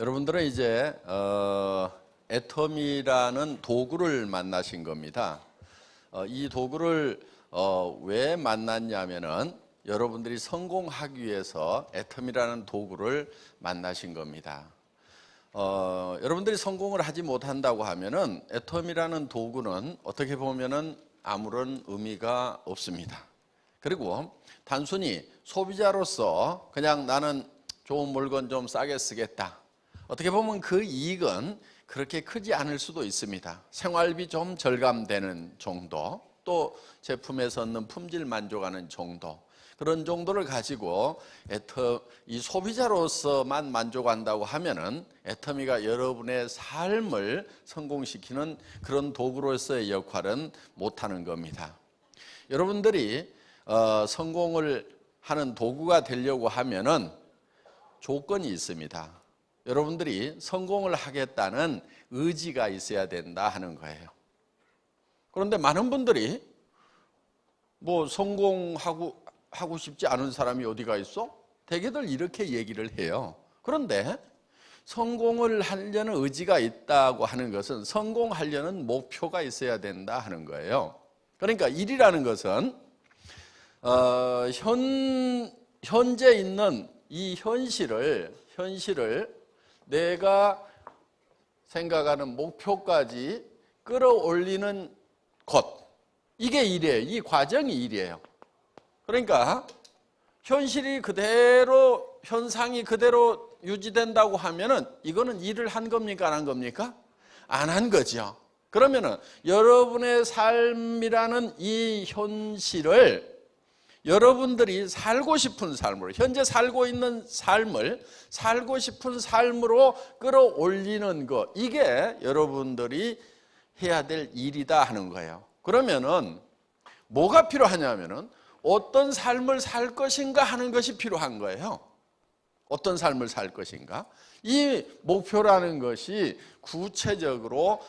여러분들은 이제 애텀이라는 도구를 만나신 겁니다. 이 도구를 왜 만났냐면은 여러분들이 성공하기 위해서 애텀이라는 도구를 만나신 겁니다. 여러분들이 성공을 하지 못한다고 하면은 애텀이라는 도구는 어떻게 보면은 아무런 의미가 없습니다. 그리고 단순히 소비자로서 그냥 나는 좋은 물건 좀 싸게 쓰겠다. 어떻게 보면 그 이익은 그렇게 크지 않을 수도 있습니다. 생활비 좀 절감되는 정도, 또 제품에서 얻는 품질 만족하는 정도, 그런 정도를 가지고 이 소비자로서만 만족한다고 하면은 애터미가 여러분의 삶을 성공시키는 그런 도구로서의 역할은 못하는 겁니다. 여러분들이 성공을 하는 도구가 되려고 하면은 조건이 있습니다. 여러분들이 성공을 하겠다는 의지가 있어야 된다 하는 거예요. 그런데 많은 분들이 뭐 성공하고 싶지 않은 사람이 어디가 있어? 대개들 이렇게 얘기를 해요. 그런데 성공을 하려는 의지가 있다고 하는 것은 성공하려는 목표가 있어야 된다 하는 거예요. 그러니까 일이라는 것은 현재 있는 이 현실을 내가 생각하는 목표까지 끌어올리는 것, 이게 일이에요. 이 과정이 일이에요. 그러니까 현실이 그대로, 현상이 그대로 유지된다고 하면은 이거는 일을 한 겁니까? 안 한 겁니까? 안 한 거죠. 그러면은 여러분의 삶이라는 이 현실을 여러분들이 살고 싶은 삶으로, 현재 살고 있는 삶을 살고 싶은 삶으로 끌어올리는 것, 이게 여러분들이 해야 될 일이다 하는 거예요. 그러면은 뭐가 필요하냐면은 어떤 삶을 살 것인가 하는 것이 필요한 거예요. 어떤 삶을 살 것인가? 이 목표라는 것이 구체적으로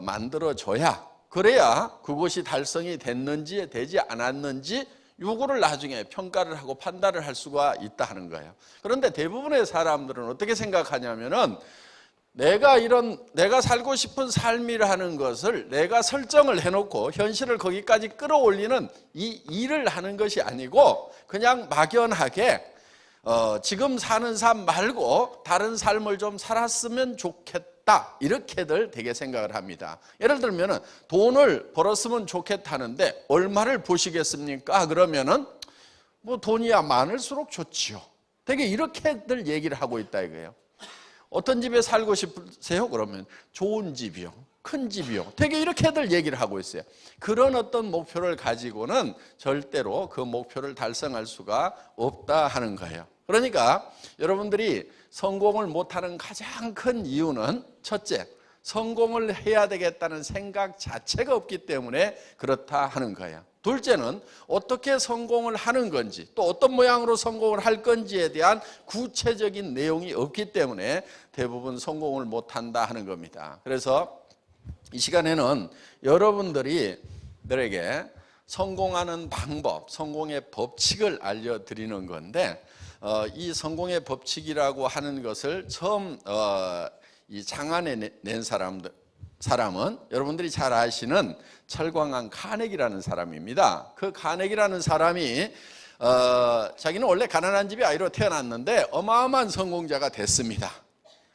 만들어져야, 그래야 그것이 달성이 됐는지 되지 않았는지 요거를 나중에 평가를 하고 판단을 할 수가 있다 하는 거예요. 그런데 대부분의 사람들은 어떻게 생각하냐면은 내가 살고 싶은 삶이라는 것을 내가 설정을 해놓고 현실을 거기까지 끌어올리는 이 일을 하는 것이 아니고 그냥 막연하게 지금 사는 삶 말고 다른 삶을 좀 살았으면 좋겠다, 이렇게들 되게 생각을 합니다. 예를 들면은 돈을 벌었으면 좋겠다는데 얼마를 버시겠습니까? 그러면은 뭐 돈이야 많을수록 좋지요. 되게 이렇게들 얘기를 하고 있다 이거예요. 어떤 집에 살고 싶으세요? 그러면 좋은 집이요, 큰 집이요, 되게 이렇게들 얘기를 하고 있어요. 그런 어떤 목표를 가지고는 절대로 그 목표를 달성할 수가 없다 하는 거예요. 그러니까 여러분들이 성공을 못하는 가장 큰 이유는 첫째, 성공을 해야 되겠다는 생각 자체가 없기 때문에 그렇다 하는 거예요. 둘째는 어떻게 성공을 하는 건지, 또 어떤 모양으로 성공을 할 건지에 대한 구체적인 내용이 없기 때문에 대부분 성공을 못한다 하는 겁니다. 그래서 이 시간에는 여러분들에게 성공하는 방법, 성공의 법칙을 알려드리는 건데, 이 성공의 법칙이라고 하는 것을 처음 이 창안에 낸 사람은 여러분들이 잘 아시는 철광한 카네기라는 사람입니다. 그 카네기라는 사람이 자기는 원래 가난한 집의 아이로 태어났는데 어마어마한 성공자가 됐습니다.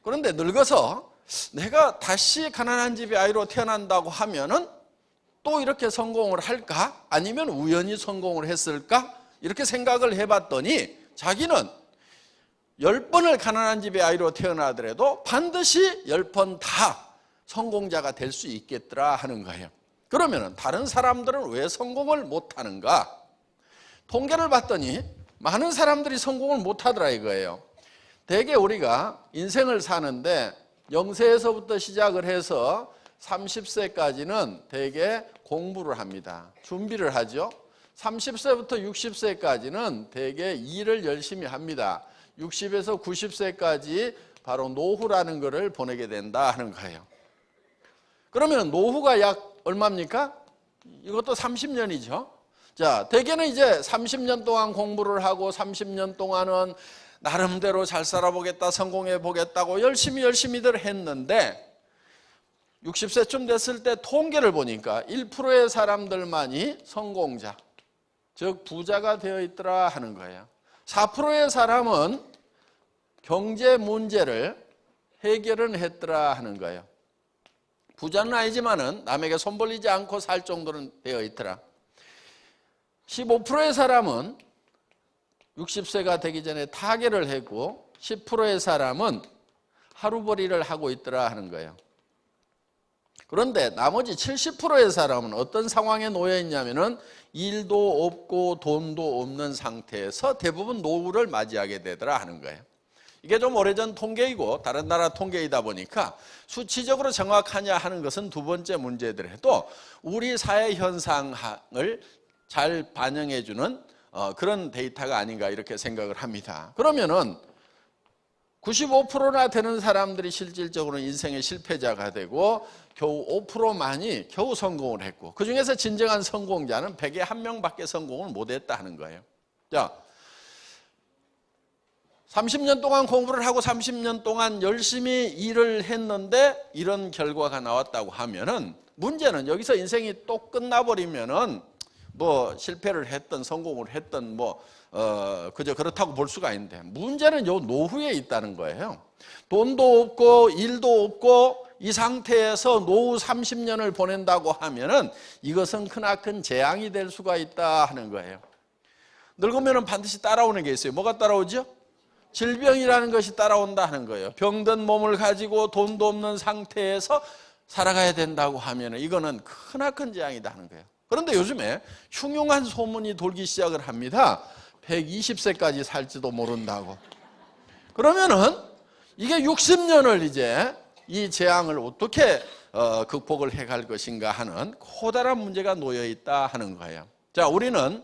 그런데 늙어서 내가 다시 가난한 집의 아이로 태어난다고 하면은 또 이렇게 성공을 할까? 아니면 우연히 성공을 했을까? 이렇게 생각을 해봤더니 자기는 10번을 가난한 집의 아이로 태어나더라도 반드시 10번 다 성공자가 될 수 있겠더라 하는 거예요. 그러면 다른 사람들은 왜 성공을 못하는가? 통계를 봤더니 많은 사람들이 성공을 못하더라 이거예요. 대개 우리가 인생을 사는데 0세에서부터 시작을 해서 30세까지는 대개 공부를 합니다. 준비를 하죠. 30세부터 60세까지는 대개 일을 열심히 합니다. 60에서 90세까지 바로 노후라는 것을 보내게 된다 하는 거예요. 그러면 노후가 약 얼마입니까? 이것도 30년이죠. 자, 대개는 이제 30년 동안 공부를 하고 30년 동안은 나름대로 잘 살아보겠다, 성공해 보겠다고 열심히들 했는데 60세쯤 됐을 때 통계를 보니까 1%의 사람들만이 성공자, 즉 부자가 되어 있더라 하는 거예요. 4%의 사람은 경제 문제를 해결은 했더라 하는 거예요. 부자는 아니지만은 남에게 손 벌리지 않고 살 정도는 되어 있더라. 15%의 사람은 60세가 되기 전에 타계를 했고 10%의 사람은 하루벌이를 하고 있더라 하는 거예요. 그런데 나머지 70%의 사람은 어떤 상황에 놓여 있냐면은 일도 없고 돈도 없는 상태에서 대부분 노후를 맞이하게 되더라 하는 거예요. 이게 좀 오래전 통계이고 다른 나라 통계이다 보니까 수치적으로 정확하냐 하는 것은 두 번째 문제더라도 우리 사회 현상을 잘 반영해 주는 그런 데이터가 아닌가 이렇게 생각을 합니다. 그러면은 95%나 되는 사람들이 실질적으로 인생의 실패자가 되고 겨우 5%만이 겨우 성공을 했고 그중에서 진정한 성공자는 100에 1명밖에 성공을 못했다 하는 거예요. 자, 30년 동안 공부를 하고 30년 동안 열심히 일을 했는데 이런 결과가 나왔다고 하면은 문제는 여기서 인생이 또 끝나버리면은 뭐 실패를 했든 성공을 했든 그저 그렇다고 볼 수가 있는데 문제는 요 노후에 있다는 거예요. 돈도 없고 일도 없고 이 상태에서 노후 30년을 보낸다고 하면은 이것은 크나큰 재앙이 될 수가 있다 하는 거예요. 늙으면은 반드시 따라오는 게 있어요. 뭐가 따라오죠? 질병이라는 것이 따라온다 하는 거예요. 병든 몸을 가지고 돈도 없는 상태에서 살아가야 된다고 하면은 이거는 크나큰 재앙이다 하는 거예요. 그런데 요즘에 흉흉한 소문이 돌기 시작을 합니다. 120세까지 살지도 모른다고. 그러면은 이게 60년을 이제 이 재앙을 어떻게 극복을 해갈 것인가 하는 커다란 문제가 놓여 있다 하는 거예요. 자, 우리는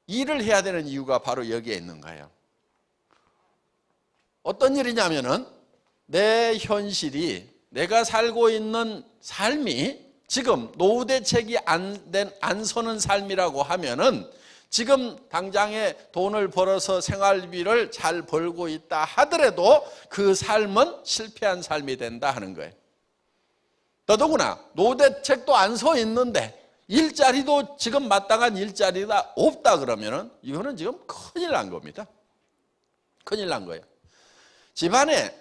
일을 해야 되는 이유가 바로 여기에 있는 거예요. 어떤 일이냐면은 내 현실이 내가 살고 있는 삶이 지금 노후 대책이 안 서는 삶이라고 하면은 지금 당장에 돈을 벌어서 생활비를 잘 벌고 있다 하더라도 그 삶은 실패한 삶이 된다 하는 거예요. 더더구나 노후 대책도 안 서 있는데 일자리도 지금 마땅한 일자리가 없다 그러면은 이거는 지금 큰일 난 겁니다. 큰일 난 거예요. 집안에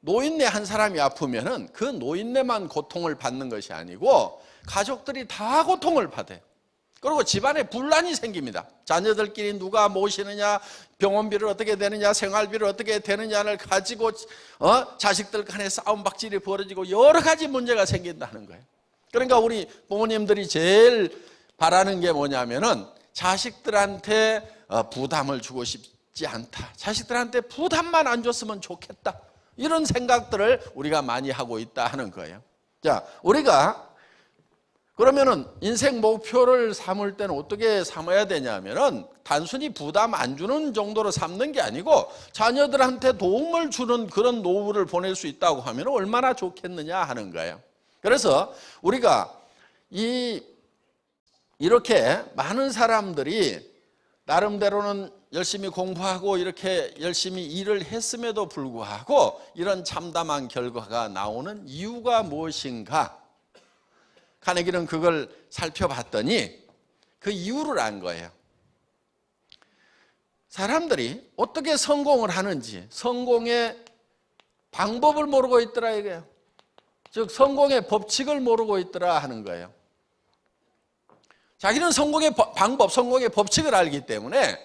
노인네 한 사람이 아프면은 그 노인네만 고통을 받는 것이 아니고 가족들이 다 고통을 받아요. 그리고 집안에 분란이 생깁니다. 자녀들끼리 누가 모시느냐, 병원비를 어떻게 되느냐, 생활비를 어떻게 되느냐를 가지고 자식들 간에 싸움박질이 벌어지고 여러 가지 문제가 생긴다는 거예요. 그러니까 우리 부모님들이 제일 바라는 게 뭐냐면은 자식들한테 부담을 주고 싶지 않다. 자식들한테 부담만 안 줬으면 좋겠다. 이런 생각들을 우리가 많이 하고 있다 하는 거예요. 자, 우리가 그러면은 인생 목표를 삼을 때는 어떻게 삼아야 되냐면은 단순히 부담 안 주는 정도로 삼는 게 아니고 자녀들한테 도움을 주는 그런 노후를 보낼 수 있다고 하면 얼마나 좋겠느냐 하는 거예요. 그래서 우리가 이렇게 많은 사람들이 나름대로는 열심히 공부하고 이렇게 열심히 일을 했음에도 불구하고 이런 참담한 결과가 나오는 이유가 무엇인가? 카네기는 그걸 살펴봤더니 그 이유를 안 거예요. 사람들이 어떻게 성공을 하는지 성공의 방법을 모르고 있더라 이거예요. 즉 성공의 법칙을 모르고 있더라 하는 거예요. 자기는 성공의 방법, 성공의 법칙을 알기 때문에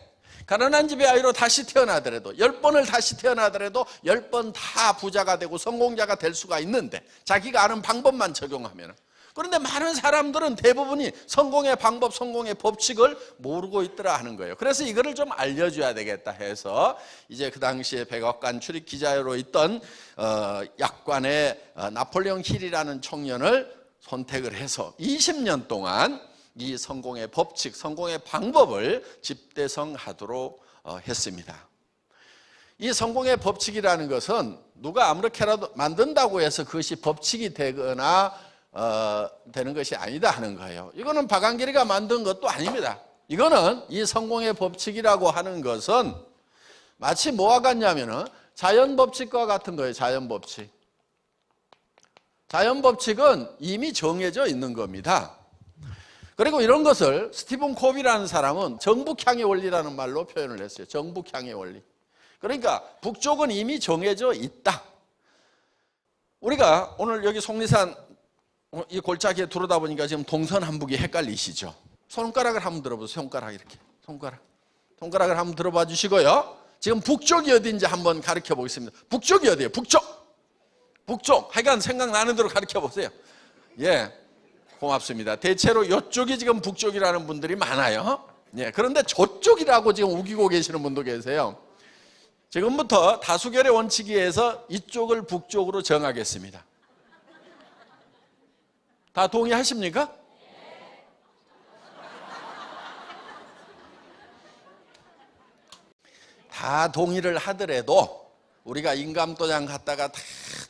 가난한 집의 아이로 다시 태어나더라도 10번을 다시 태어나더라도 10번 다 부자가 되고 성공자가 될 수가 있는데 자기가 아는 방법만 적용하면. 그런데 많은 사람들은 대부분이 성공의 방법, 성공의 법칙을 모르고 있더라 하는 거예요. 그래서 이거를 좀 알려줘야 되겠다 해서 이제 그 당시에 백악관 출입 기자로 있던 약관의 나폴레옹 힐이라는 청년을 선택을 해서 20년 동안 이 성공의 법칙, 성공의 방법을 집대성하도록 했습니다. 이 성공의 법칙이라는 것은 누가 아무렇게라도 만든다고 해서 그것이 법칙이 되거나 되는 것이 아니다 하는 거예요. 이거는 박한길이가 만든 것도 아닙니다. 이거는 이 성공의 법칙이라고 하는 것은 마치 뭐와 같냐면은 자연 법칙과 같은 거예요. 자연 법칙. 자연 법칙은 이미 정해져 있는 겁니다. 그리고 이런 것을 스티븐 코비라는 사람은 정북향의 원리라는 말로 표현을 했어요. 정북향의 원리. 그러니까 북쪽은 이미 정해져 있다. 우리가 오늘 여기 속리산 이 골짜기에 들어오다 보니까 지금 동서남북이 헷갈리시죠? 손가락을 한번 들어보세요. 손가락 이렇게. 손가락을 한번 들어봐 주시고요. 지금 북쪽이 어딘지 한번 가르쳐 보겠습니다. 북쪽이 어디예요? 북쪽. 하여간 생각나는 대로 가르쳐 보세요. 예. 고맙습니다. 대체로 이쪽이 지금 북쪽이라는 분들이 많아요. 예. 그런데 저쪽이라고 지금 우기고 계시는 분도 계세요. 지금부터 다수결의 원칙에 의해서 이쪽을 북쪽으로 정하겠습니다. 다 동의하십니까? 다 동의를 하더라도 우리가 인감도장 갖다가 다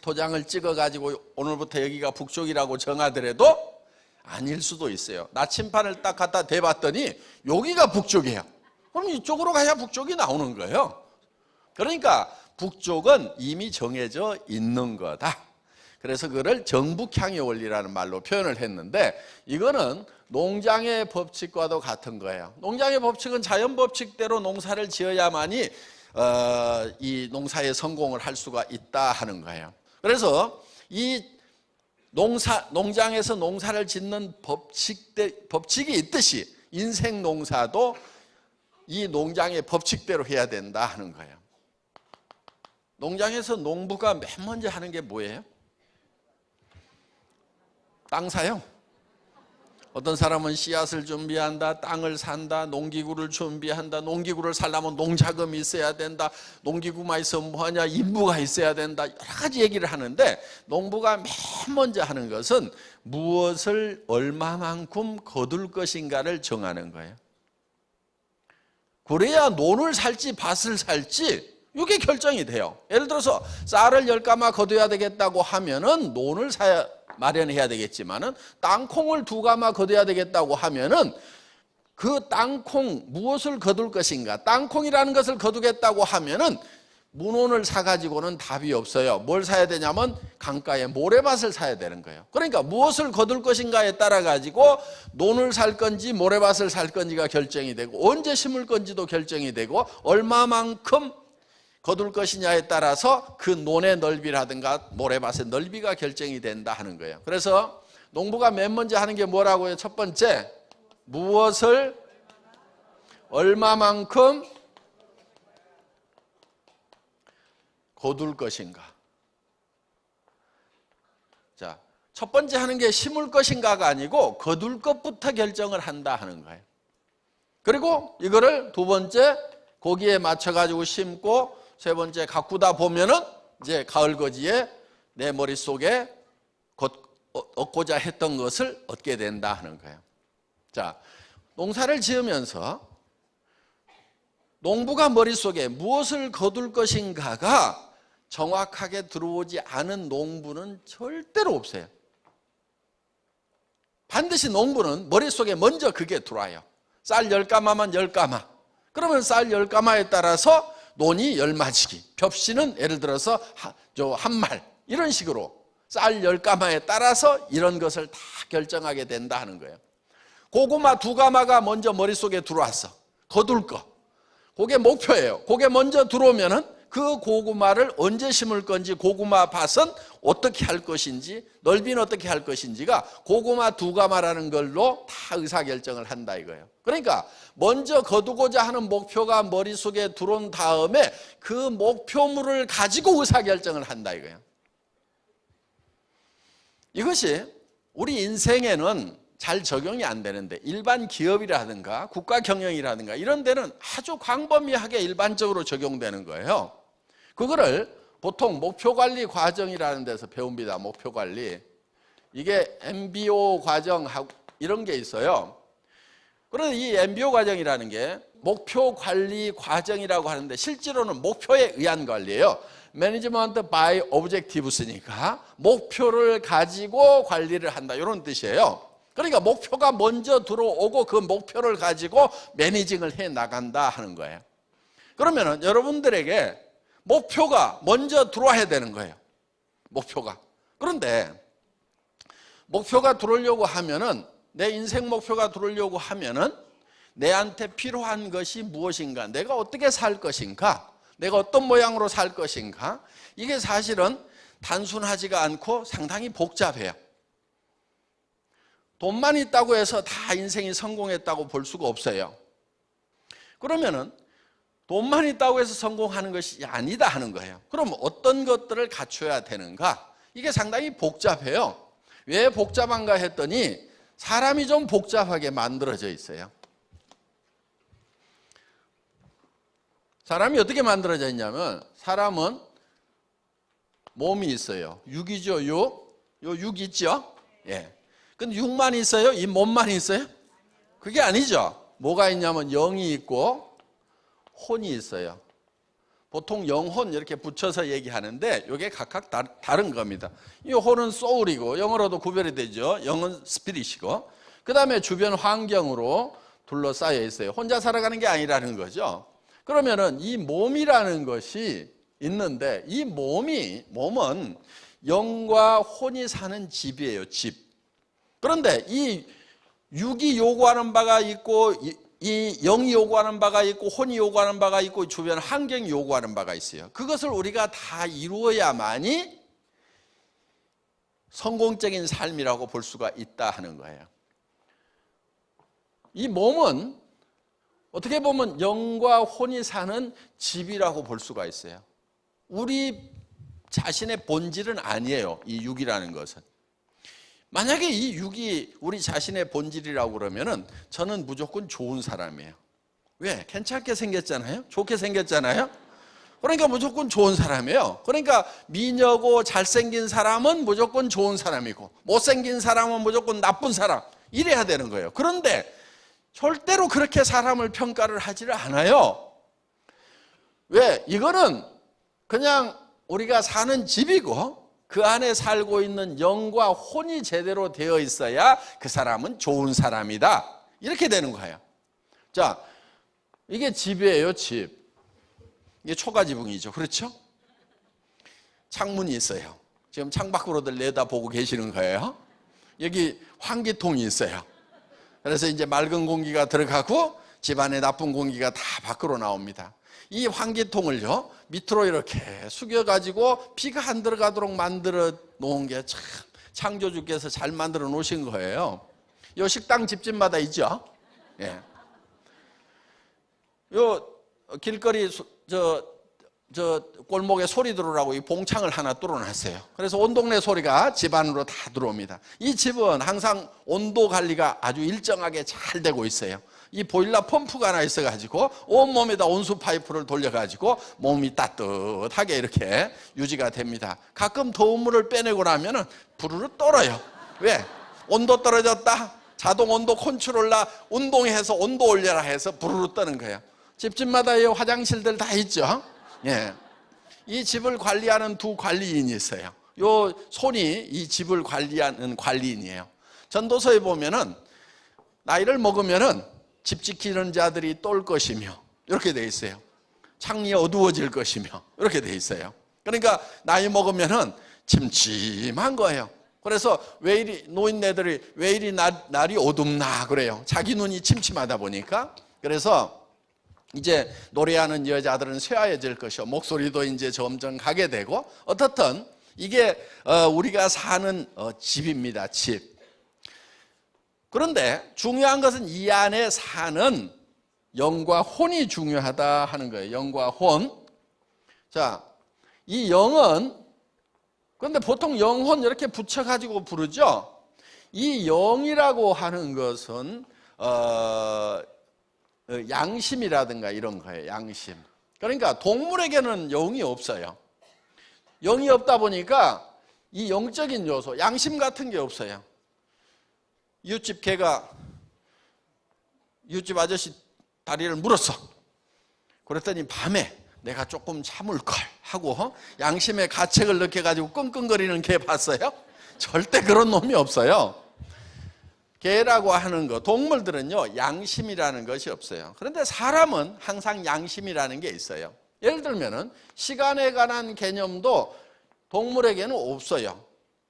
도장을 찍어가지고 오늘부터 여기가 북쪽이라고 정하더라도 아닐 수도 있어요. 나침판을 딱 갖다 대봤더니 여기가 북쪽이에요. 그럼 이쪽으로 가야 북쪽이 나오는 거예요. 그러니까 북쪽은 이미 정해져 있는 거다. 그래서 그걸 정북향의 원리라는 말로 표현을 했는데 이거는 농장의 법칙과도 같은 거예요. 농장의 법칙은 자연 법칙대로 농사를 지어야만이 이 농사에 성공을 할 수가 있다 하는 거예요. 그래서 이 농장에서 농사를 짓는 법칙이 있듯이 인생 농사도 이 농장의 법칙대로 해야 된다 하는 거예요. 농장에서 농부가 맨 먼저 하는 게 뭐예요? 땅 사용. 어떤 사람은 씨앗을 준비한다, 땅을 산다, 농기구를 준비한다, 농기구를 살려면 농자금이 있어야 된다, 농기구만 있으면 뭐하냐, 인부가 있어야 된다, 여러 가지 얘기를 하는데 농부가 맨 먼저 하는 것은 무엇을 얼마만큼 거둘 것인가를 정하는 거예요. 그래야 논을 살지 밭을 살지 이게 결정이 돼요. 예를 들어서 쌀을 10가마 거둬야 되겠다고 하면은 논을 마련해야 되겠지만은 땅콩을 2가마 거둬야 되겠다고 하면은 그 땅콩 무엇을 거둘 것인가? 땅콩이라는 것을 거두겠다고 하면은 문온을 사가지고는 답이 없어요. 뭘 사야 되냐면 강가에 모래밭을 사야 되는 거예요. 그러니까 무엇을 거둘 것인가에 따라 가지고 논을 살 건지 모래밭을 살 건지가 결정이 되고 언제 심을 건지도 결정이 되고 얼마만큼 거둘 것이냐에 따라서 그 논의 넓이라든가 모래밭의 넓이가 결정이 된다 하는 거예요. 그래서 농부가 맨 먼저 하는 게 뭐라고요? 첫 번째, 무엇을 얼마만큼 거둘 것인가. 자, 첫 번째 하는 게 심을 것인가가 아니고 거둘 것부터 결정을 한다 하는 거예요. 그리고 이거를 두 번째 거기에 맞춰가지고 심고 세 번째 가꾸다 보면은 이제 가을거지에 내 머릿속에 얻고자 했던 것을 얻게 된다 하는 거예요. 자, 농사를 지으면서 농부가 머릿속에 무엇을 거둘 것인가가 정확하게 들어오지 않은 농부는 절대로 없어요. 반드시 농부는 머릿속에 먼저 그게 들어와요. 쌀 10가마만 10가마. 그러면 쌀 10가마에 따라서 논이 10마지기, 벽시는 예를 들어서 한 말, 이런 식으로 쌀 10가마에 따라서 이런 것을 다 결정하게 된다 하는 거예요. 고구마 2가마가 먼저 머릿속에 들어왔어. 거둘 거. 그게 목표예요. 그게 먼저 들어오면은 그 고구마를 언제 심을 건지, 고구마 밭은 어떻게 할 것인지, 넓이는 어떻게 할 것인지가 고구마 2가마라는 걸로 다 의사결정을 한다 이거예요. 그러니까 먼저 거두고자 하는 목표가 머릿속에 들어온 다음에 그 목표물을 가지고 의사결정을 한다 이거예요. 이것이 우리 인생에는 잘 적용이 안 되는데 일반 기업이라든가 국가 경영이라든가 이런 데는 아주 광범위하게 일반적으로 적용되는 거예요. 그거를 보통 목표관리 과정이라는 데서 배웁니다. 목표관리. 이게 MBO 과정하고 이런 게 있어요. 그런데 이 MBO 과정이라는 게 목표관리 과정이라고 하는데 실제로는 목표에 의한 관리예요. Management by Objectives니까 목표를 가지고 관리를 한다 이런 뜻이에요. 그러니까 목표가 먼저 들어오고 그 목표를 가지고 매니징을 해 나간다 하는 거예요. 그러면은 여러분들에게 목표가 먼저 들어와야 되는 거예요. 목표가. 그런데 목표가 들어오려고 하면은, 내 인생 목표가 들어오려고 하면은 내한테 필요한 것이 무엇인가, 내가 어떻게 살 것인가, 내가 어떤 모양으로 살 것인가, 이게 사실은 단순하지가 않고 상당히 복잡해요. 돈만 있다고 해서 다 인생이 성공했다고 볼 수가 없어요. 그러면은 돈만 있다고 해서 성공하는 것이 아니다 하는 거예요. 그럼 어떤 것들을 갖춰야 되는가? 이게 상당히 복잡해요. 왜 복잡한가 했더니 사람이 좀 복잡하게 만들어져 있어요. 사람이 어떻게 만들어져 있냐면, 사람은 몸이 있어요. 육이죠, 육. 요 육 있죠? 예. 근데 육만 있어요? 이 몸만 있어요? 그게 아니죠. 뭐가 있냐면 영이 있고 혼이 있어요. 보통 영혼 이렇게 붙여서 얘기하는데 이게 각각 다른 겁니다. 이 혼은 소울이고 영어로도 구별이 되죠. 영은 스피릿이고, 그 다음에 주변 환경으로 둘러싸여 있어요. 혼자 살아가는 게 아니라는 거죠. 그러면은 이 몸이라는 것이 있는데, 이 몸은 영과 혼이 사는 집이에요. 집. 그런데 이 육이 요구하는 바가 있고, 이 영이 요구하는 바가 있고, 혼이 요구하는 바가 있고, 주변 환경이 요구하는 바가 있어요. 그것을 우리가 다 이루어야만이 성공적인 삶이라고 볼 수가 있다 하는 거예요. 이 몸은 어떻게 보면 영과 혼이 사는 집이라고 볼 수가 있어요. 우리 자신의 본질은 아니에요, 이 육이라는 것은. 만약에 이 육이 우리 자신의 본질이라고 그러면은 저는 무조건 좋은 사람이에요. 왜? 괜찮게 생겼잖아요? 좋게 생겼잖아요? 그러니까 무조건 좋은 사람이에요. 그러니까 미녀고 잘생긴 사람은 무조건 좋은 사람이고, 못생긴 사람은 무조건 나쁜 사람, 이래야 되는 거예요. 그런데 절대로 그렇게 사람을 평가를 하지를 않아요. 왜? 이거는 그냥 우리가 사는 집이고, 그 안에 살고 있는 영과 혼이 제대로 되어 있어야 그 사람은 좋은 사람이다, 이렇게 되는 거예요. 자, 이게 집이에요, 집. 이게 초가지붕이죠. 그렇죠? 창문이 있어요. 지금 창밖으로들 내다보고 계시는 거예요. 여기 환기통이 있어요. 그래서 이제 맑은 공기가 들어가고 집안에 나쁜 공기가 다 밖으로 나옵니다. 이 환기통을요, 밑으로 이렇게 숙여가지고 비가 안 들어가도록 만들어 놓은 게 참 창조주께서 잘 만들어 놓으신 거예요. 요 식당 집집마다 있죠? 예. 요 길거리 저 골목에 소리 들어오라고 이 봉창을 하나 뚫어놨어요. 그래서 온 동네 소리가 집 안으로 다 들어옵니다. 이 집은 항상 온도 관리가 아주 일정하게 잘 되고 있어요. 이 보일러 펌프가 하나 있어가지고 온몸에다 온수 파이프를 돌려가지고 몸이 따뜻하게 이렇게 유지가 됩니다. 가끔 더운 물을 빼내고 나면은 부르르 떨어요. 왜? 온도 떨어졌다, 자동 온도 컨트롤러 운동해서 온도 올려라 해서 부르르 떠는 거예요. 집집마다 이 화장실들 다 있죠. 예. 이 집을 관리하는 두 관리인이 있어요. 요 손이 이 집을 관리하는 관리인이에요. 전도서에 보면은 나이를 먹으면은 집 지키는 자들이 똘 것이며, 이렇게 돼 있어요. 창이 어두워질 것이며, 이렇게 돼 있어요. 그러니까 나이 먹으면은 침침한 거예요. 그래서 왜 이리 노인네들이 왜 이리 날이 어둡나 그래요. 자기 눈이 침침하다 보니까. 그래서 이제 노래하는 여자들은 쇠하여질 것이요, 목소리도 이제 점점 가게 되고, 어떻든 이게 우리가 사는 집입니다. 집. 그런데 중요한 것은 이 안에 사는 영과 혼이 중요하다 하는 거예요. 영과 혼. 자, 이 영은, 그런데 보통 영혼 이렇게 붙여가지고 부르죠. 이 영이라고 하는 것은 양심이라든가 이런 거예요. 양심. 그러니까 동물에게는 영이 없어요. 영이 없다 보니까 이 영적인 요소, 양심 같은 게 없어요. 이웃집 개가 이웃집 아저씨 다리를 물었어. 그랬더니 밤에 내가 조금 참을걸 하고 양심의 가책을 느껴가지고 끙끙거리는 개 봤어요? 절대 그런 놈이 없어요. 개라고 하는 거, 동물들은요 양심이라는 것이 없어요. 그런데 사람은 항상 양심이라는 게 있어요. 예를 들면은 시간에 관한 개념도 동물에게는 없어요.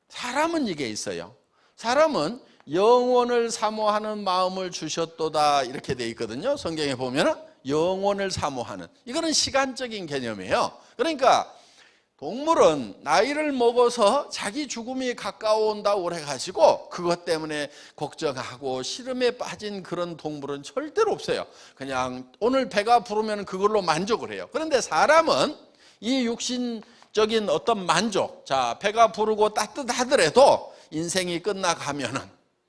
사람은 이게 있어요. 사람은 영원을 사모하는 마음을 주셨도다 이렇게 돼 있거든요. 성경에 보면은 영원을 사모하는, 이거는 시간적인 개념이에요. 그러니까 동물은 나이를 먹어서 자기 죽음이 가까워온다고 그래가지고 그것 때문에 걱정하고 시름에 빠진 그런 동물은 절대로 없어요. 그냥 오늘 배가 부르면 그걸로 만족을 해요. 그런데 사람은 이 육신적인 어떤 만족, 자 배가 부르고 따뜻하더라도 인생이 끝나가면은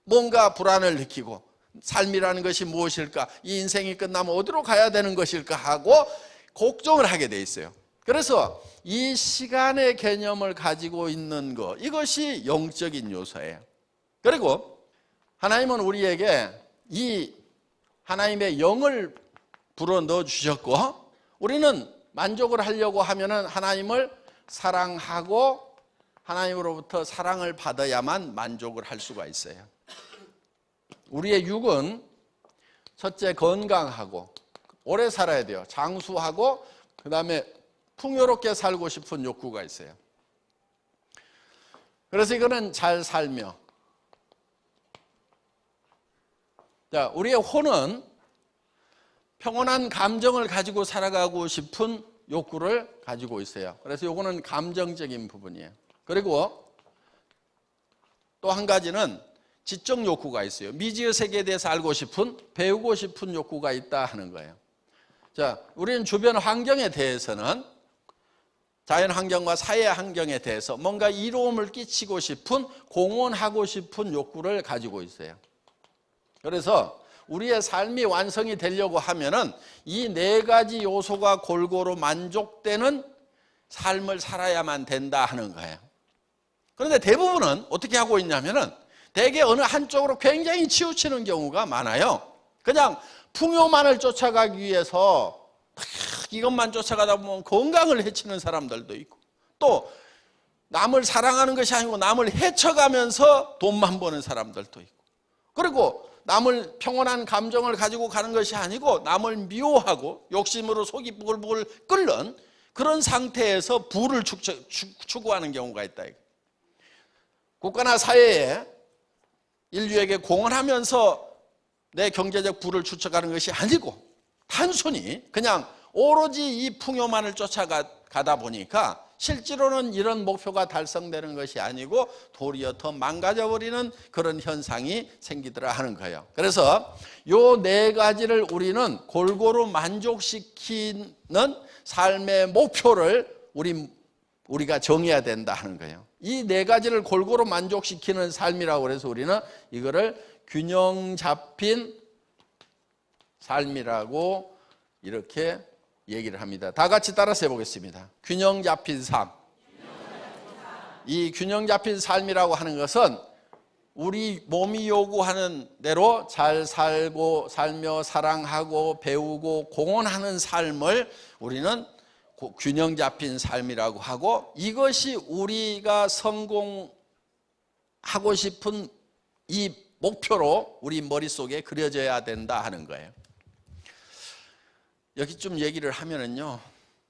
뭔가 불안을 느끼고, 삶이라는 것이 무엇일까, 이 인생이 끝나면 어디로 가야 되는 것일까 하고 걱정을 하게 돼 있어요. 그래서 이 시간의 개념을 가지고 있는 것, 이것이 영적인 요소예요. 그리고 하나님은 우리에게 이 하나님의 영을 불어넣어 주셨고, 우리는 만족을 하려고 하면은 하나님을 사랑하고 하나님으로부터 사랑을 받아야만 만족을 할 수가 있어요. 우리의 육은 첫째 건강하고 오래 살아야 돼요. 장수하고 그 다음에 풍요롭게 살고 싶은 욕구가 있어요. 그래서 이거는 잘 살며, 자, 우리의 혼은 평온한 감정을 가지고 살아가고 싶은 욕구를 가지고 있어요. 그래서 이거는 감정적인 부분이에요. 그리고 또 한 가지는 지적 욕구가 있어요. 미지의 세계에 대해서 알고 싶은, 배우고 싶은 욕구가 있다 하는 거예요. 자, 우리는 주변 환경에 대해서는, 자연 환경과 사회 환경에 대해서 뭔가 이로움을 끼치고 싶은, 공헌하고 싶은 욕구를 가지고 있어요. 그래서 우리의 삶이 완성이 되려고 하면은 이 네 가지 요소가 골고루 만족되는 삶을 살아야만 된다 하는 거예요. 그런데 대부분은 어떻게 하고 있냐면은 대개 어느 한쪽으로 굉장히 치우치는 경우가 많아요. 그냥 풍요만을 쫓아가기 위해서 이것만 쫓아가다 보면 건강을 해치는 사람들도 있고, 또 남을 사랑하는 것이 아니고 남을 해쳐가면서 돈만 버는 사람들도 있고, 그리고 남을 평온한 감정을 가지고 가는 것이 아니고 남을 미워하고 욕심으로 속이 부글부글 끓는 그런 상태에서 부를 추구하는 경우가 있다. 국가나 사회에 인류에게 공헌하면서 내 경제적 부를 추적하는 것이 아니고 단순히 그냥 오로지 이 풍요만을 쫓아가다 보니까 실제로는 이런 목표가 달성되는 것이 아니고 도리어 더 망가져버리는 그런 현상이 생기더라 하는 거예요. 그래서 요 네 가지를 우리는 골고루 만족시키는 삶의 목표를 우리가 정해야 된다 하는 거예요. 이 네 가지를 골고루 만족시키는 삶이라고 그래서 우리는 이거를 균형 잡힌 삶이라고 이렇게 얘기를 합니다. 다 같이 따라서 해보겠습니다. 균형 잡힌 삶. 이 균형 잡힌 삶이라고 하는 것은 우리 몸이 요구하는 대로 잘 살며 사랑하고 배우고 공헌하는 삶을 우리는 균형 잡힌 삶이라고 하고, 이것이 우리가 성공하고 싶은 이 목표로 우리 머릿속에 그려져야 된다 하는 거예요. 여기 좀 얘기를 하면은요,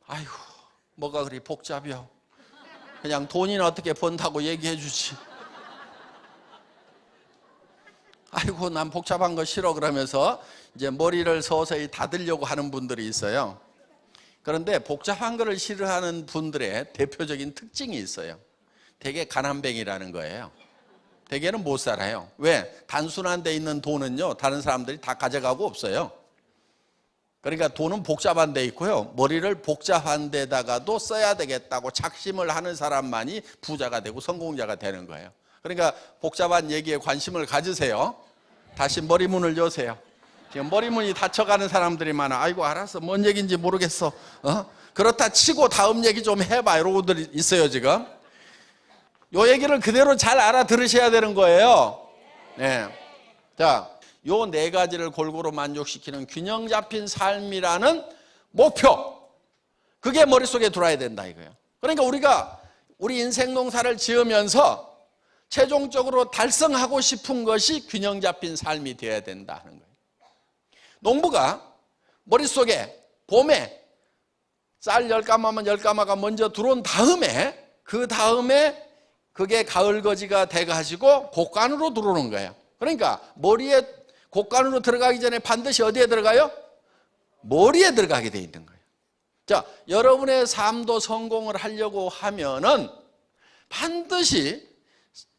아이고 뭐가 그리 복잡해요. 그냥 돈이나 어떻게 번다고 얘기해 주지. 아이고 난 복잡한 거 싫어 그러면서 이제 머리를 서서히 닫으려고 하는 분들이 있어요. 그런데 복잡한 거를 싫어하는 분들의 대표적인 특징이 있어요. 되게 가난뱅이라는 거예요. 대개는 못 살아요. 왜? 단순한 데 있는 돈은요 다른 사람들이 다 가져가고 없어요. 그러니까 돈은 복잡한 데 있고요, 머리를 복잡한 데다가도 써야 되겠다고 작심을 하는 사람만이 부자가 되고 성공자가 되는 거예요. 그러니까 복잡한 얘기에 관심을 가지세요. 다시 머리문을 여세요. 지금 머리문이 닫혀가는 사람들이 많아. 아이고 알았어, 뭔 얘기인지 모르겠어. 그렇다 치고 다음 얘기 좀 해봐, 이러고 있어요 지금. 요 얘기를 그대로 잘 알아들으셔야 되는 거예요. 네. 자, 요 네 가지를 골고루 만족시키는 균형 잡힌 삶이라는 목표, 그게 머릿속에 들어와야 된다 이거예요. 그러니까 우리가 우리 인생 농사를 지으면서 최종적으로 달성하고 싶은 것이 균형 잡힌 삶이 되어야 된다 하는 거예요. 농부가 머릿속에 봄에 쌀 10가마면 10가마가 먼저 들어온 다음에 그 다음에 그게 가을 거지가 돼가지고 곡간으로 들어오는 거예요. 그러니까 머리에 곡간으로 들어가기 전에 반드시 어디에 들어가요? 머리에 들어가게 돼 있는 거예요. 자, 여러분의 삶도 성공을 하려고 하면은 반드시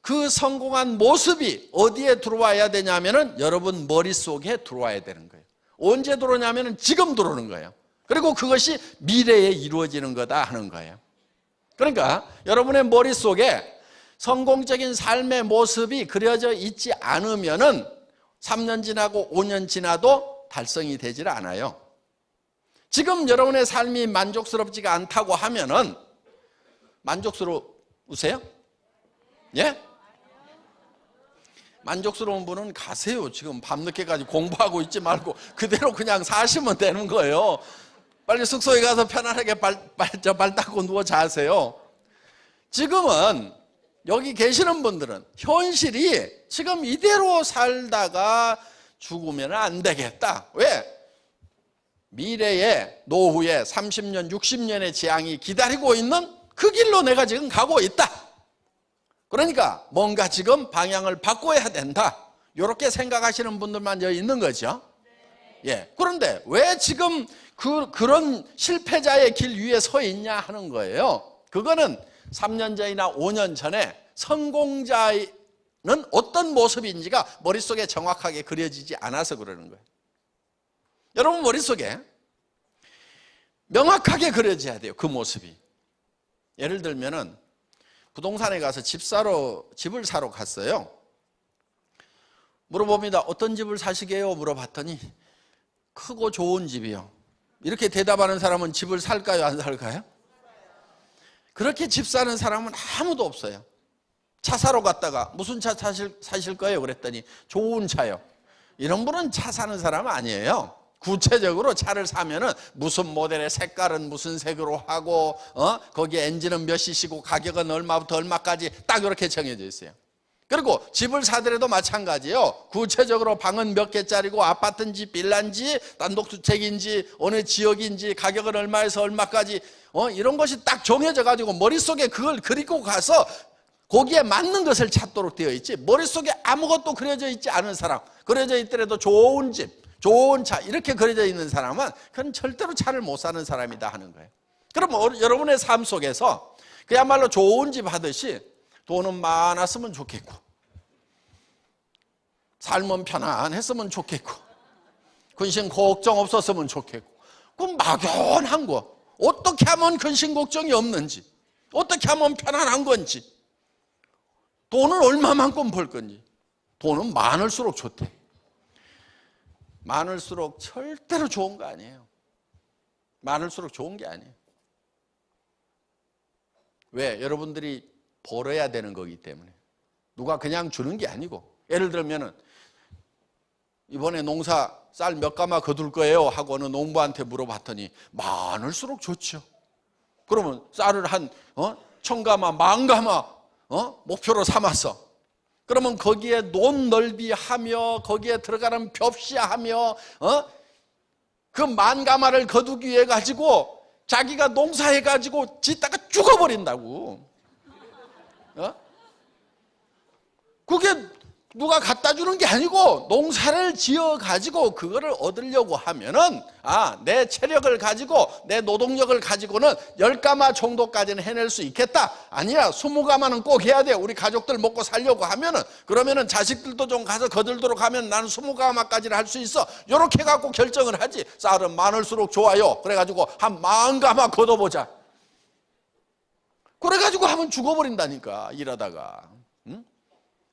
그 성공한 모습이 어디에 들어와야 되냐면은 여러분 머릿속에 들어와야 되는 거예요. 언제 들어오냐면은 지금 들어오는 거예요. 그리고 그것이 미래에 이루어지는 거다 하는 거예요. 그러니까 여러분의 머릿속에 성공적인 삶의 모습이 그려져 있지 않으면은 3년 지나고 5년 지나도 달성이 되질 않아요. 지금 여러분의 삶이 만족스럽지가 않다고 하면은 만족스러우세요? 예? 만족스러운 분은 가세요. 지금 밤늦게까지 공부하고 있지 말고 그대로 그냥 사시면 되는 거예요. 빨리 숙소에 가서 편안하게 발 닦고 누워 자세요. 지금은 여기 계시는 분들은 현실이 지금 이대로 살다가 죽으면 안 되겠다. 왜? 미래에 노후에 30년, 60년의 재앙이 기다리고 있는 그 길로 내가 지금 가고 있다. 그러니까 뭔가 지금 방향을 바꿔야 된다. 이렇게 생각하시는 분들만 여기 있는 거죠. 예. 그런데 왜 지금 그런 실패자의 길 위에 서 있냐 하는 거예요. 그거는 3년 전이나 5년 전에 성공자는 어떤 모습인지가 머릿속에 정확하게 그려지지 않아서 그러는 거예요. 여러분 머릿속에 명확하게 그려져야 돼요. 그 모습이. 예를 들면은 부동산에 가서 집을 사러 갔어요. 물어봅니다. 어떤 집을 사시게요? 물어봤더니 크고 좋은 집이요. 이렇게 대답하는 사람은 집을 살까요? 안 살까요? 그렇게 집 사는 사람은 아무도 없어요. 차 사러 갔다가 무슨 차 사실 거예요? 그랬더니 좋은 차요. 이런 분은 차 사는 사람 아니에요. 구체적으로 차를 사면은 무슨 모델의 색깔은 무슨 색으로 하고 거기에 엔진은 몇 cc고 가격은 얼마부터 얼마까지 딱 이렇게 정해져 있어요. 그리고 집을 사더라도 마찬가지예요. 구체적으로 방은 몇 개짜리고 아파트인지 빌라인지 단독주택인지 어느 지역인지 가격은 얼마에서 얼마까지 이런 것이 딱 정해져 가지고 머릿속에 그걸 그리고 가서 거기에 맞는 것을 찾도록 되어 있지, 머릿속에 아무것도 그려져 있지 않은 사람, 그려져 있더라도 좋은 집, 좋은 차 이렇게 그려져 있는 사람은 그건 절대로 차를 못 사는 사람이다 하는 거예요. 그럼 여러분의 삶 속에서 그야말로 좋은 집 하듯이 돈은 많았으면 좋겠고 삶은 편안했으면 좋겠고 근심 걱정 없었으면 좋겠고, 그럼 막연한 거 어떻게 하면 근심 걱정이 없는지, 어떻게 하면 편안한 건지, 돈을 얼마만큼 벌 건지. 돈은 많을수록 좋대. 많을수록 절대로 좋은 거 아니에요. 많을수록 좋은 게 아니에요. 왜? 여러분들이 벌어야 되는 거기 때문에. 누가 그냥 주는 게 아니고. 예를 들면은 이번에 농사 쌀 몇 가마 거둘 거예요 하고 어느 농부한테 물어봤더니 많을수록 좋죠. 그러면 쌀을 한 1000가마, 10,000가마 목표로 삼았어. 그러면 거기에 논 넓이하며 거기에 들어가는 벽시하며 그 10,000가마를 거두기 위해 가지고 자기가 농사해 가지고 짓다가 죽어버린다고. 그게 누가 갖다 주는 게 아니고 농사를 지어 가지고 그거를 얻으려고 하면은 내 체력을 가지고 내 노동력을 가지고는 10가마 정도까지는 해낼 수 있겠다. 아니야, 20가마는 꼭 해야 돼. 우리 가족들 먹고 살려고 하면은, 그러면은 자식들도 좀 가서 거들도록 하면 나는 20가마까지는 할 수 있어. 이렇게 갖고 결정을 하지. 쌀은 많을수록 좋아요. 그래가지고 한 10,000가마 걷어보자. 그래가지고 하면 죽어버린다니까, 일하다가.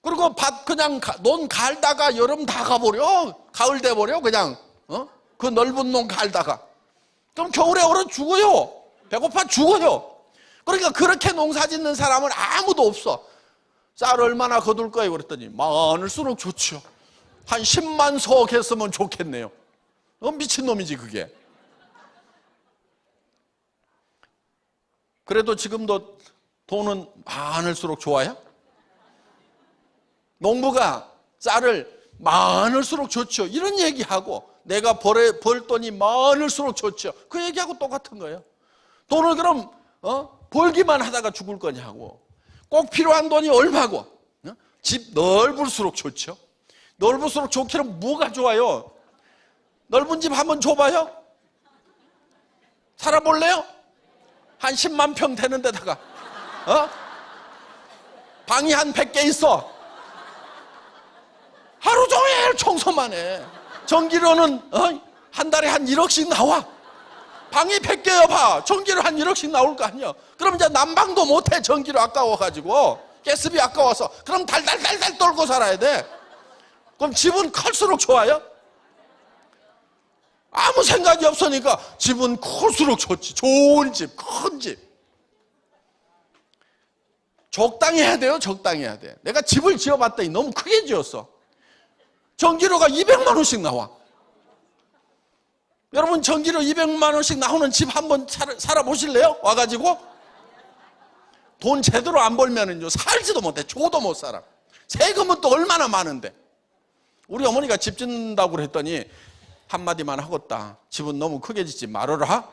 그리고 밭 그냥 논 갈다가 여름 다 가버려. 가을 돼버려 그냥. 그 넓은 논 갈다가. 그럼 겨울에 얼어 죽어요. 배고파 죽어요. 그러니까 그렇게 농사 짓는 사람은 아무도 없어. 쌀 얼마나 거둘 거예요? 그랬더니 많을수록 좋죠. 한 10만 석 했으면 좋겠네요. 미친놈이지 그게. 그래도 지금도 돈은 많을수록 좋아요? 농부가 쌀을 많을수록 좋죠. 이런 얘기하고 내가 벌 돈이 많을수록 좋죠. 그 얘기하고 똑같은 거예요. 돈을 그럼 벌기만 하다가 죽을 거냐고. 꼭 필요한 돈이 얼마고. 집 넓을수록 좋죠. 넓을수록 좋기는 뭐가 좋아요? 넓은 집 한번 줘봐요. 살아볼래요? 한 10만 평 되는 데다가 방이 한 100개 있어. 하루 종일 청소만 해. 전기료는 한 달에 한 1억씩 나와. 방이 100개여 봐. 전기료 한 1억씩 나올 거 아니야. 그럼 이제 난방도 못해. 전기료 아까워가지고. 가스비 아까워서. 그럼 달달달달 떨고 살아야 돼. 그럼 집은 클수록 좋아요? 아무 생각이 없으니까 집은 클수록 좋지. 좋은 집, 큰 집. 적당히 해야 돼요. 적당히 해야 돼. 내가 집을 지어봤더니 너무 크게 지었어. 전기료가 200만 원씩 나와. 여러분 전기료 200만 원씩 나오는 집 한번 살아보실래요? 와가지고 돈 제대로 안 벌면은요 살지도 못해. 줘도 못 살아. 세금은 또 얼마나 많은데. 우리 어머니가 집 짓는다고 그랬더니 한마디만 하겠다. 집은 너무 크게 짓지 말아라.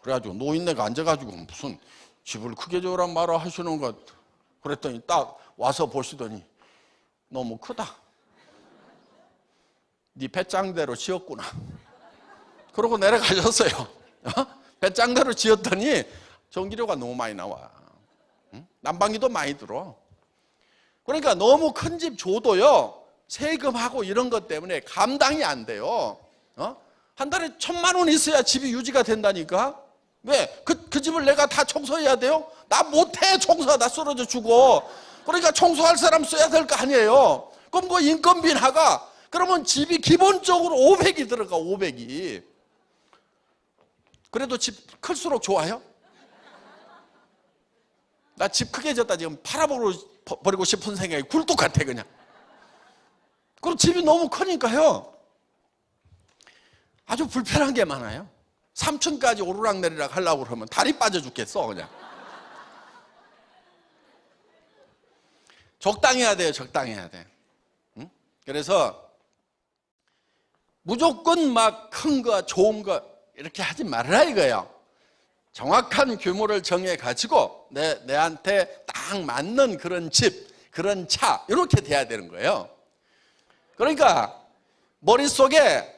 그래가지고 노인네가 앉아가지고 무슨 집을 크게 지으란 말을 하시는 것. 그랬더니 딱 와서 보시더니 너무 크다. 네 배짱대로 지었구나. 그러고 내려가셨어요. 배짱대로 지었더니 전기료가 너무 많이 나와. 난방비도 많이 들어. 그러니까 너무 큰 집 줘도요 세금하고 이런 것 때문에 감당이 안 돼요. 한 달에 1,000만 원 있어야 집이 유지가 된다니까. 왜? 그 집을 내가 다 청소해야 돼요? 나 못해. 청소 나 쓰러져 죽어. 그러니까 청소할 사람 써야 될 거 아니에요. 그럼 그 인건비 나가. 그러면 집이 기본적으로 500이 들어가. 500이. 그래도 집 클수록 좋아요? 나 집 크게 졌다 지금 팔아버리고 싶은 생각이 굴뚝 같아 그냥. 그리고 집이 너무 크니까요 아주 불편한 게 많아요. 3층까지 오르락내리락 하려고 그러면 다리 빠져 죽겠어 그냥. 적당히 해야 돼요. 적당히 해야 돼. 그래서 무조건 막 큰 거 좋은 거 이렇게 하지 말아라 이거예요. 정확한 규모를 정해가지고 내한테 딱 맞는 그런 집, 그런 차 이렇게 돼야 되는 거예요. 그러니까 머릿속에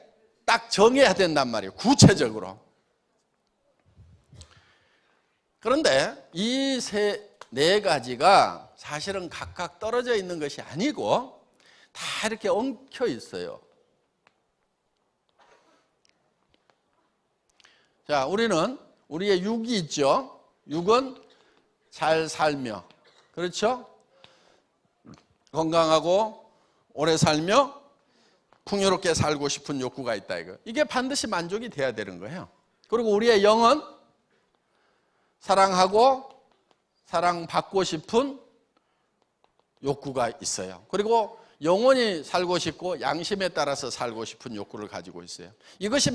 딱 정해야 된단 말이에요. 구체적으로. 그런데 이 네 가지가 사실은 각각 떨어져 있는 것이 아니고 다 이렇게 엉켜 있어요. 자, 우리의 육이 있죠. 육은 잘 살며, 그렇죠? 건강하고 오래 살며 풍요롭게 살고 싶은 욕구가 있다 이거. 이게 반드시 만족이 돼야 되는 거예요. 그리고 우리의 영은 사랑하고 사랑받고 싶은 욕구가 있어요. 그리고 영원히 살고 싶고 양심에 따라서 살고 싶은 욕구를 가지고 있어요. 이것이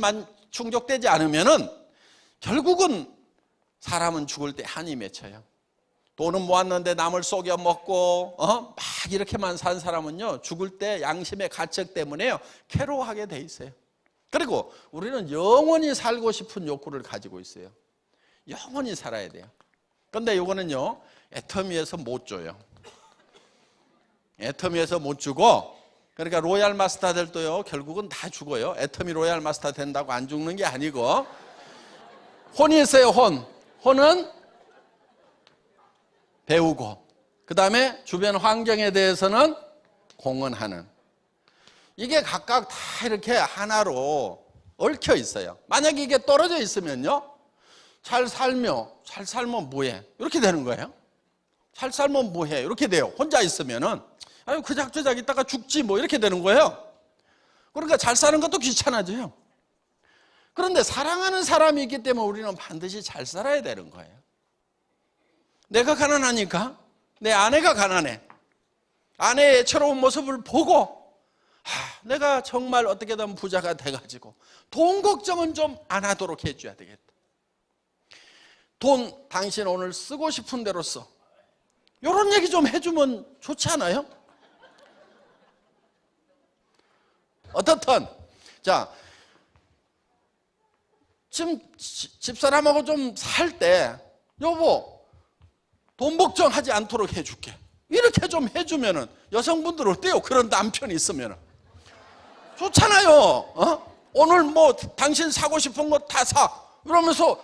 충족되지 않으면은 결국은 사람은 죽을 때 한이 맺혀요. 돈은 모았는데 남을 속여 먹고 막 이렇게만 산 사람은요 죽을 때 양심의 가책 때문에요 괴로워하게 돼 있어요. 그리고 우리는 영원히 살고 싶은 욕구를 가지고 있어요. 영원히 살아야 돼요. 그런데 이거는요 애터미에서 못 줘요. 애터미에서 못 주고, 그러니까 로얄 마스터들도요 결국은 다 죽어요. 애터미 로얄 마스터 된다고 안 죽는 게 아니고 혼이 있어요. 혼은 배우고 그 다음에 주변 환경에 대해서는 공헌하는. 이게 각각 다 이렇게 하나로 얽혀 있어요. 만약에 이게 떨어져 있으면요 잘 살면 뭐해? 이렇게 되는 거예요. 잘 살면 뭐해? 이렇게 돼요. 혼자 있으면은 아유 그작저작 있다가 죽지 뭐 이렇게 되는 거예요. 그러니까 잘 사는 것도 귀찮아져요. 그런데 사랑하는 사람이 있기 때문에 우리는 반드시 잘 살아야 되는 거예요. 내가 가난하니까 내 아내가 가난해. 아내의 애처로운 모습을 보고 내가 정말 어떻게든 부자가 돼가지고 돈 걱정은 좀 안 하도록 해줘야 되겠다. 돈 당신 오늘 쓰고 싶은 대로 써. 이런 얘기 좀 해주면 좋지 않아요? 어떻든 자, 지금 집사람하고 좀 살 때 여보 돈 걱정하지 않도록 해줄게 이렇게 좀 해주면은 여성분들 어때요? 그런 남편이 있으면은 좋잖아요. 오늘 뭐 당신 사고 싶은 거 다 사 그러면서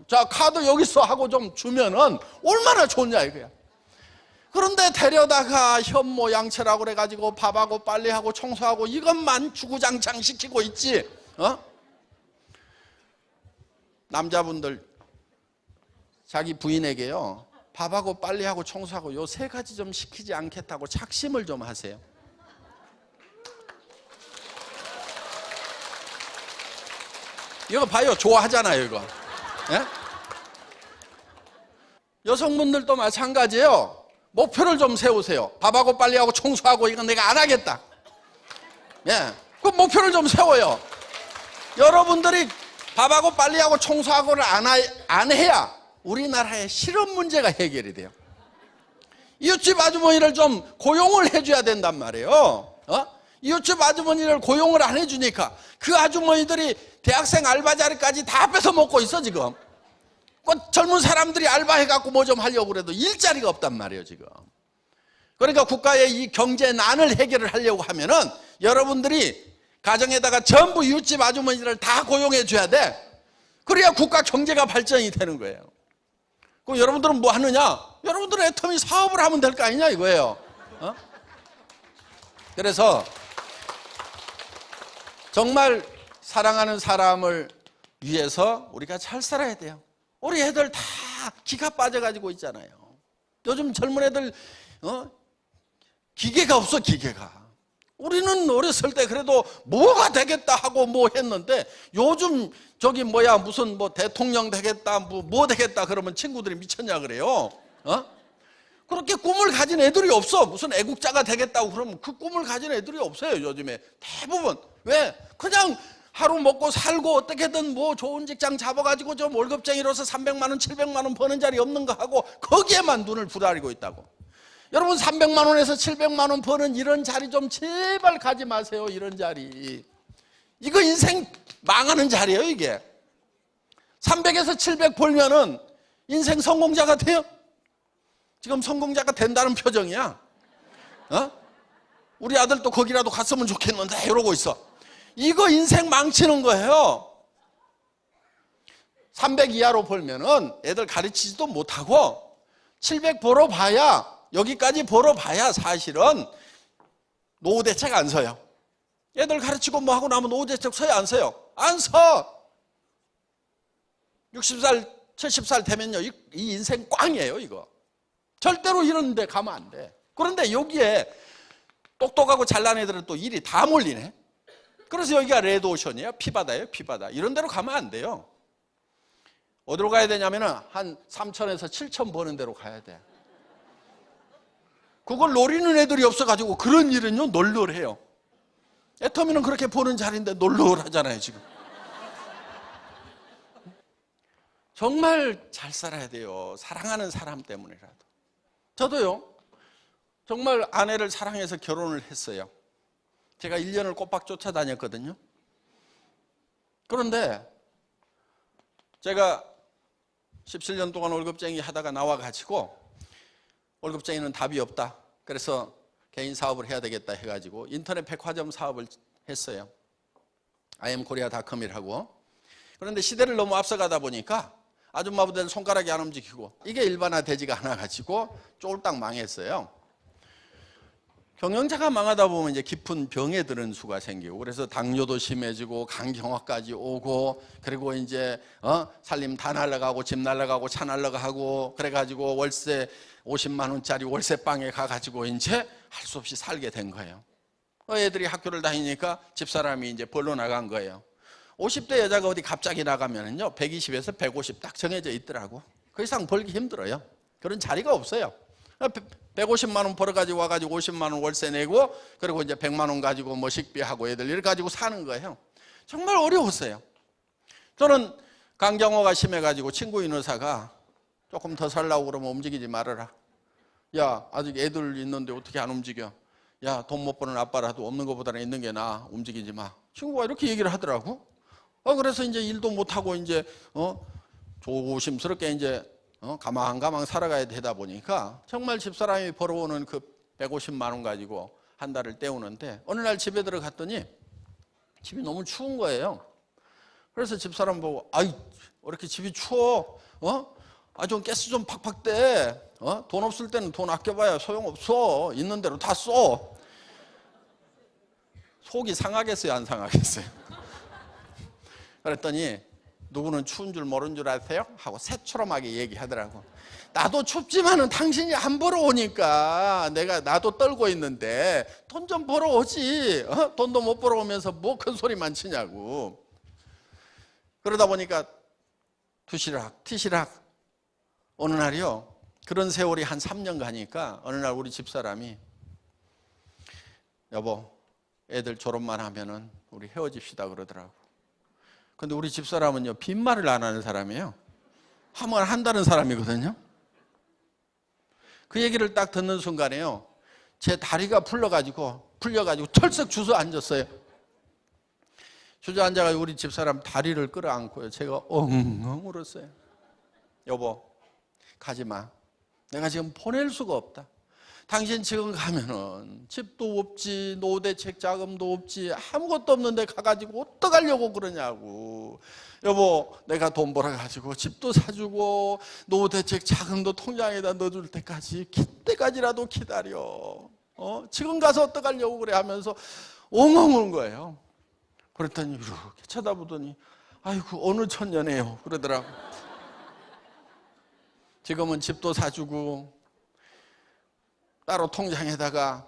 자 카드 여기 있어 하고 좀 주면은 얼마나 좋냐 이거야. 그런데 데려다가 현모 양처라고 그래가지고 밥하고 빨래하고 청소하고 이것만 주구장창 시키고 있지. 남자분들 자기 부인에게요 밥하고 빨래하고 청소하고 요 3가지 좀 시키지 않겠다고 착심을 좀 하세요. 이거 봐요. 좋아하잖아요 이거. 예? 여성분들도 마찬가지예요. 목표를 좀 세우세요. 밥하고 빨래하고 청소하고 이건 내가 안 하겠다. 예, 그 목표를 좀 세워요. 여러분들이 밥하고 빨래하고 청소하고를 안 해야 우리나라의 실업 문제가 해결이 돼요. 이웃집 아주머니를 좀 고용을 해줘야 된단 말이에요. 이웃집 아주머니를 고용을 안 해주니까 그 아주머니들이 대학생 알바 자리까지 다 뺏어 먹고 있어 지금. 젊은 사람들이 알바해갖고 뭐 좀 하려고 그래도 일자리가 없단 말이에요 지금. 그러니까 국가의 이 경제난을 해결을 하려고 하면은 여러분들이 가정에다가 전부 이웃집 아주머니들을 다 고용해 줘야 돼. 그래야 국가 경제가 발전이 되는 거예요. 그럼 여러분들은 뭐 하느냐? 여러분들은 애터미 사업을 하면 될 거 아니냐 이거예요. 그래서 정말 사랑하는 사람을 위해서 우리가 잘 살아야 돼요. 우리 애들 다 기가 빠져가지고 있잖아요. 요즘 젊은 애들 기계가 없어 기계가. 우리는 어렸을 때 그래도 뭐가 되겠다 하고 뭐 했는데 요즘 저기 뭐야 무슨 뭐 대통령 되겠다 뭐 되겠다 그러면 친구들이 미쳤냐 그래요. 그렇게 꿈을 가진 애들이 없어. 무슨 애국자가 되겠다고 그러면 그 꿈을 가진 애들이 없어요 요즘에. 대부분 왜? 그냥 하루 먹고 살고 어떻게든 뭐 좋은 직장 잡아가지고 좀 월급쟁이로서 300만 원 700만 원 버는 자리 없는 거 하고 거기에만 눈을 부라리고 있다고. 여러분 300만 원에서 700만 원 버는 이런 자리 좀 제발 가지 마세요. 이런 자리 이거 인생 망하는 자리예요 이게. 300에서 700 벌면은 인생 성공자가 돼요? 지금 성공자가 된다는 표정이야. 우리 아들도 거기라도 갔으면 좋겠는데 이러고 있어. 이거 인생 망치는 거예요. 300 이하로 벌면은 애들 가르치지도 못하고 700 벌어봐야 여기까지 벌어봐야 사실은 노후 대책 안 서요. 애들 가르치고 뭐 하고 나면 노후 대책 서요 안 서요? 안 서. 60살 70살 되면요 이 인생 꽝이에요 이거. 절대로 이런 데 가면 안 돼. 그런데 여기에 똑똑하고 잘난 애들은 또 일이 다 몰리네. 그래서 여기가 레드오션이에요. 피바다예요 피바다. 이런 데로 가면 안 돼요. 어디로 가야 되냐면은 한 3천에서 7천 버는 데로 가야 돼. 그걸 노리는 애들이 없어가지고 그런 일은요 널널해요. 애터미는 그렇게 보는 자리인데 널널하잖아요 지금. 정말 잘 살아야 돼요. 사랑하는 사람 때문이라도. 저도요 정말 아내를 사랑해서 결혼을 했어요. 제가 1년을 꼬박 쫓아다녔거든요. 그런데 제가 17년 동안 월급쟁이 하다가 나와가지고 월급쟁이는 답이 없다. 그래서 개인 사업을 해야 되겠다 해가지고 인터넷 백화점 사업을 했어요. IamKorea.com이라고. 그런데 시대를 너무 앞서가다 보니까 아줌마분들 손가락이 안 움직이고 이게 일반화되지가 않아가지고 쫄딱 망했어요. 경영자가 망하다 보면 이제 깊은 병에 드는 수가 생기고 그래서 당뇨도 심해지고 간경화까지 오고 그리고 이제 살림 다 날라가고 집 날라가고 차 날라가고 그래가지고 월세 50만 원짜리 월세방에 가가지고 이제 할 수 없이 살게 된 거예요. 애들이 학교를 다니니까 집사람이 이제 벌러 나간 거예요. 50대 여자가 어디 갑자기 나가면은요 120에서 150 딱 정해져 있더라고. 그 이상 벌기 힘들어요. 그런 자리가 없어요. 150만 원 벌어가지고 와가지고 50만 원 월세 내고 그리고 이제 100만 원 가지고 뭐 식비하고 애들 이렇게 가지고 사는 거예요. 정말 어려웠어요. 저는 간경화가 심해가지고 친구인 의사가 조금 더 살라고 그러면 움직이지 말아라. 야 아직 애들 있는데 어떻게 안 움직여. 야, 돈 못 버는 아빠라도 없는 것보다는 있는 게 나아. 움직이지 마. 친구가 이렇게 얘기를 하더라고. 그래서 이제 일도 못 하고 이제 조심스럽게 이제 가망가망 살아가야 되다 보니까 정말 집사람이 벌어오는 그 150만 원 가지고 한 달을 때우는데, 어느 날 집에 들어갔더니 집이 너무 추운 거예요. 그래서 집사람 보고, 아이, 왜 이렇게 집이 추워? 좀 가스 좀 팍팍 대. 돈 없을 때는 돈 아껴봐야 소용없어. 있는 대로 다 써. 속이 상하겠어요, 안 상하겠어요? 그랬더니 누구는 추운 줄 모르는 줄 아세요? 하고 새초롬하게 얘기하더라고. 나도 춥지만은 당신이 안 벌어오니까 나도 떨고 있는데 돈 좀 벌어오지. 돈도 못 벌어오면서 뭐 큰 소리만 치냐고. 그러다 보니까 티시락 어느 날이요, 그런 세월이 한 3년 가니까 어느 날 우리 집사람이, 여보, 애들 졸업만 하면은 우리 헤어집시다 그러더라고. 근데 우리 집사람은요, 빈말을 안 하는 사람이에요. 하면 한다는 사람이거든요. 그 얘기를 딱 듣는 순간에요, 제 다리가 풀려가지고 털썩 주저앉았어요. 주저앉아가지고 우리 집사람 다리를 끌어안고요, 제가 엉엉 울었어요. 여보, 가지마. 내가 지금 보낼 수가 없다. 당신 지금 가면은 집도 없지, 노후대책 자금도 없지, 아무것도 없는데 가가지고 어떡하려고 그러냐고. 여보, 내가 돈 벌어가지고 집도 사주고 노후대책 자금도 통장에다 넣어줄 때까지라도 기다려. 지금 가서 어떡하려고 그래 하면서 엉엉 우는 거예요. 그랬더니 이렇게 쳐다보더니, 아이고, 어느 천년에요 그러더라고. 지금은 집도 사주고 따로 통장에다가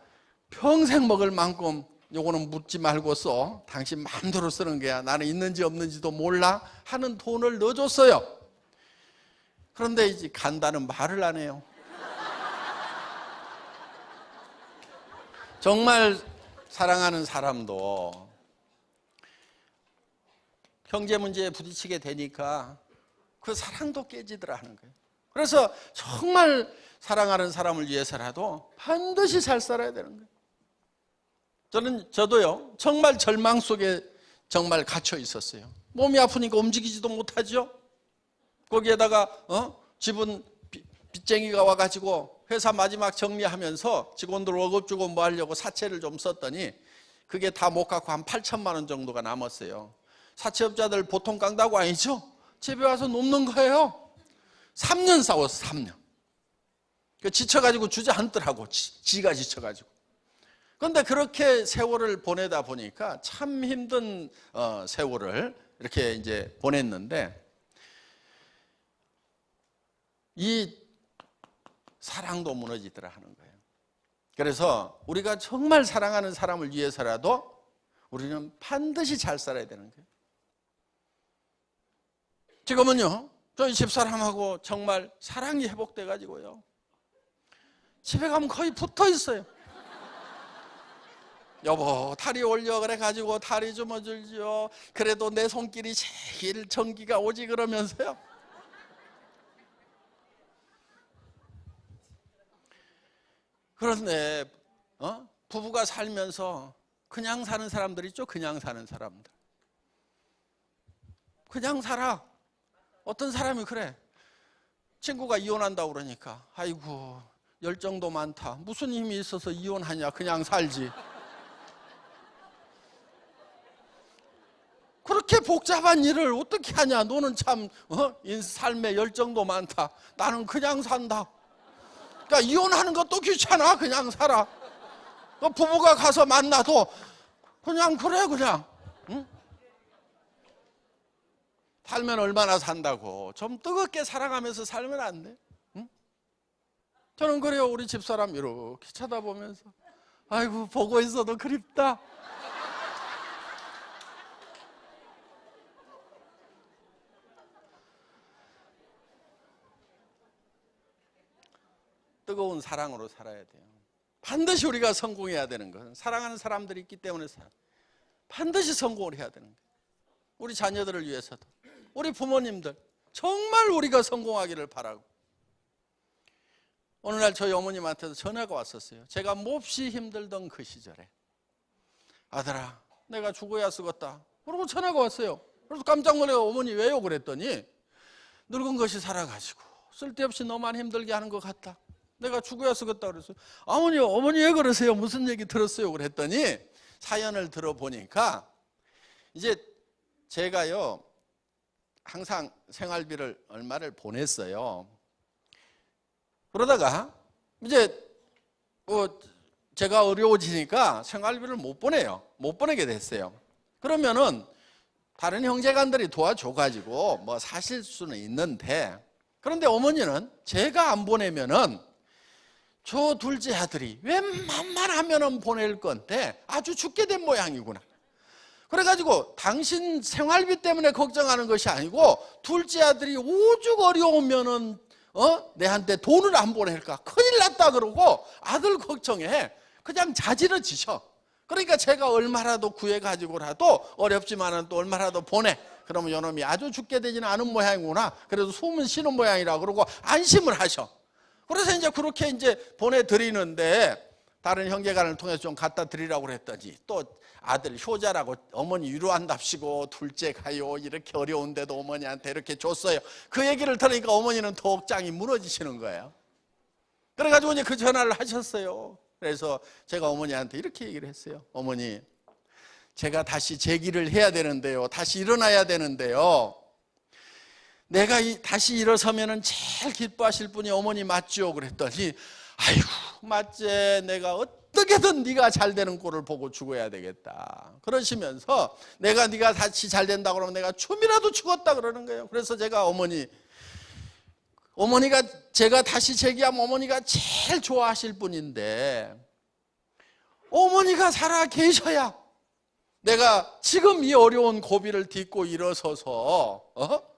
평생 먹을 만큼, 요거는 묻지 말고 써. 당신 마음대로 쓰는 거야. 나는 있는지 없는지도 몰라 하는 돈을 넣어줬어요. 그런데 이제 간다는 말을 안 해요. 정말 사랑하는 사람도 경제 문제에 부딪히게 되니까 그 사랑도 깨지더라 하는 거예요. 그래서 정말 사랑하는 사람을 위해서라도 반드시 잘 살아야 되는 거예요. 저도요, 정말 절망 속에 정말 갇혀 있었어요. 몸이 아프니까 움직이지도 못하죠. 거기에다가 집은 빚쟁이가 와가지고 회사 마지막 정리하면서 직원들 월급 주고 뭐 하려고 사채를 좀 썼더니 그게 다 못 갚고 한 8천만 원 정도가 남았어요. 사채업자들 보통 깡다구 아니죠? 집에 와서 눕는 거예요. 3년 싸웠어, 3년. 지쳐가지고 주저앉더라고, 지가 지쳐가지고. 그런데 그렇게 세월을 보내다 보니까 참 힘든 세월을 이렇게 이제 보냈는데, 이 사랑도 무너지더라 하는 거예요. 그래서 우리가 정말 사랑하는 사람을 위해서라도 우리는 반드시 잘 살아야 되는 거예요. 지금은요, 저희 집사람하고 정말 사랑이 회복돼 가지고요, 집에 가면 거의 붙어 있어요. 여보, 다리 올려 그래 가지고 다리 좀 어줄지요. 그래도 내 손길이 제일 전기가 오지 그러면서요. 그런데 부부가 살면서 그냥 사는 사람들 있죠. 그냥 사는 사람들. 그냥 살아. 어떤 사람이 그래. 친구가 이혼한다고 그러니까, 아이고, 열정도 많다. 무슨 힘이 있어서 이혼하냐. 그냥 살지. 그렇게 복잡한 일을 어떻게 하냐. 너는 참 삶에 열정도 많다. 나는 그냥 산다. 그러니까 이혼하는 것도 귀찮아. 그냥 살아. 부부가 가서 만나도 그냥 그래 그냥. 응? 살면 얼마나 산다고. 좀 뜨겁게 살아가면서 살면 안 돼? 응? 저는 그래요. 우리 집사람 이렇게 쳐다보면서, 아이고, 보고 있어도 그립다. 뜨거운 사랑으로 살아야 돼요. 반드시 우리가 성공해야 되는 것은, 사랑하는 사람들이 있기 때문에 반드시 성공을 해야 되는 거예요. 우리 자녀들을 위해서도, 우리 부모님들 정말 우리가 성공하기를 바라고, 어느 날 저희 어머님한테도 전화가 왔었어요. 제가 몹시 힘들던 그 시절에 아들아 내가 죽어야 쓰겄다 그러고 전화가 왔어요. 그래서 깜짝 놀라서 어머니 왜요? 그랬더니 늙은 것이 살아가지고 쓸데없이 너만 힘들게 하는 것 같다. 내가 죽어야 쓰겄다 그랬어요. 어머니 왜 그러세요? 무슨 얘기 들었어요? 그랬더니 사연을 들어보니까 이제 제가요 항상 생활비를 얼마를 보냈어요. 그러다가 이제 제가 어려워지니까 생활비를 못 보내게 됐어요. 그러면은 다른 형제간들이 도와줘가지고 뭐 사실 수는 있는데, 그런데 어머니는 제가 안 보내면은 저 둘째 아들이 웬만하면은 보낼 건데 아주 죽게 된 모양이구나. 그래가지고 당신 생활비 때문에 걱정하는 것이 아니고 둘째 아들이 오죽 어려우면은 내한테 돈을 안 보낼까 큰일 났다 그러고 아들 걱정해 그냥 자지러지셔. 그러니까 제가 얼마라도 구해가지고라도 어렵지만은 또 얼마라도 보내. 그러면 요놈이 아주 죽게 되지는 않은 모양이구나. 그래도 숨은 쉬는 모양이라 그러고 안심을 하셔. 그래서 이제 그렇게 이제 보내드리는데 다른 형제간을 통해서 좀 갖다 드리라고 그랬더니 또 아들 효자라고 어머니 위로한답시고 둘째 가요 이렇게 어려운데도 어머니한테 이렇게 줬어요. 그 얘기를 들으니까 어머니는 더 억장이 무너지시는 거예요. 그래가지고 이제 그 전화를 하셨어요. 그래서 제가 어머니한테 이렇게 얘기를 했어요. 어머니 제가 다시 재기를 해야 되는데요, 다시 일어나야 되는데요, 내가 다시 일어서면은 제일 기뻐하실 분이 어머니 맞죠? 그랬더니 아이고 맞지, 내가 어떻게든 네가 잘 되는 꼴을 보고 죽어야 되겠다 그러시면서 네가 다시 잘 된다 그러면 내가 춤이라도 추겠다 그러는 거예요. 그래서 제가 어머니가 제가 다시 재기하면 어머니가 제일 좋아하실 분인데 어머니가 살아 계셔야 내가 지금 이 어려운 고비를 딛고 일어서서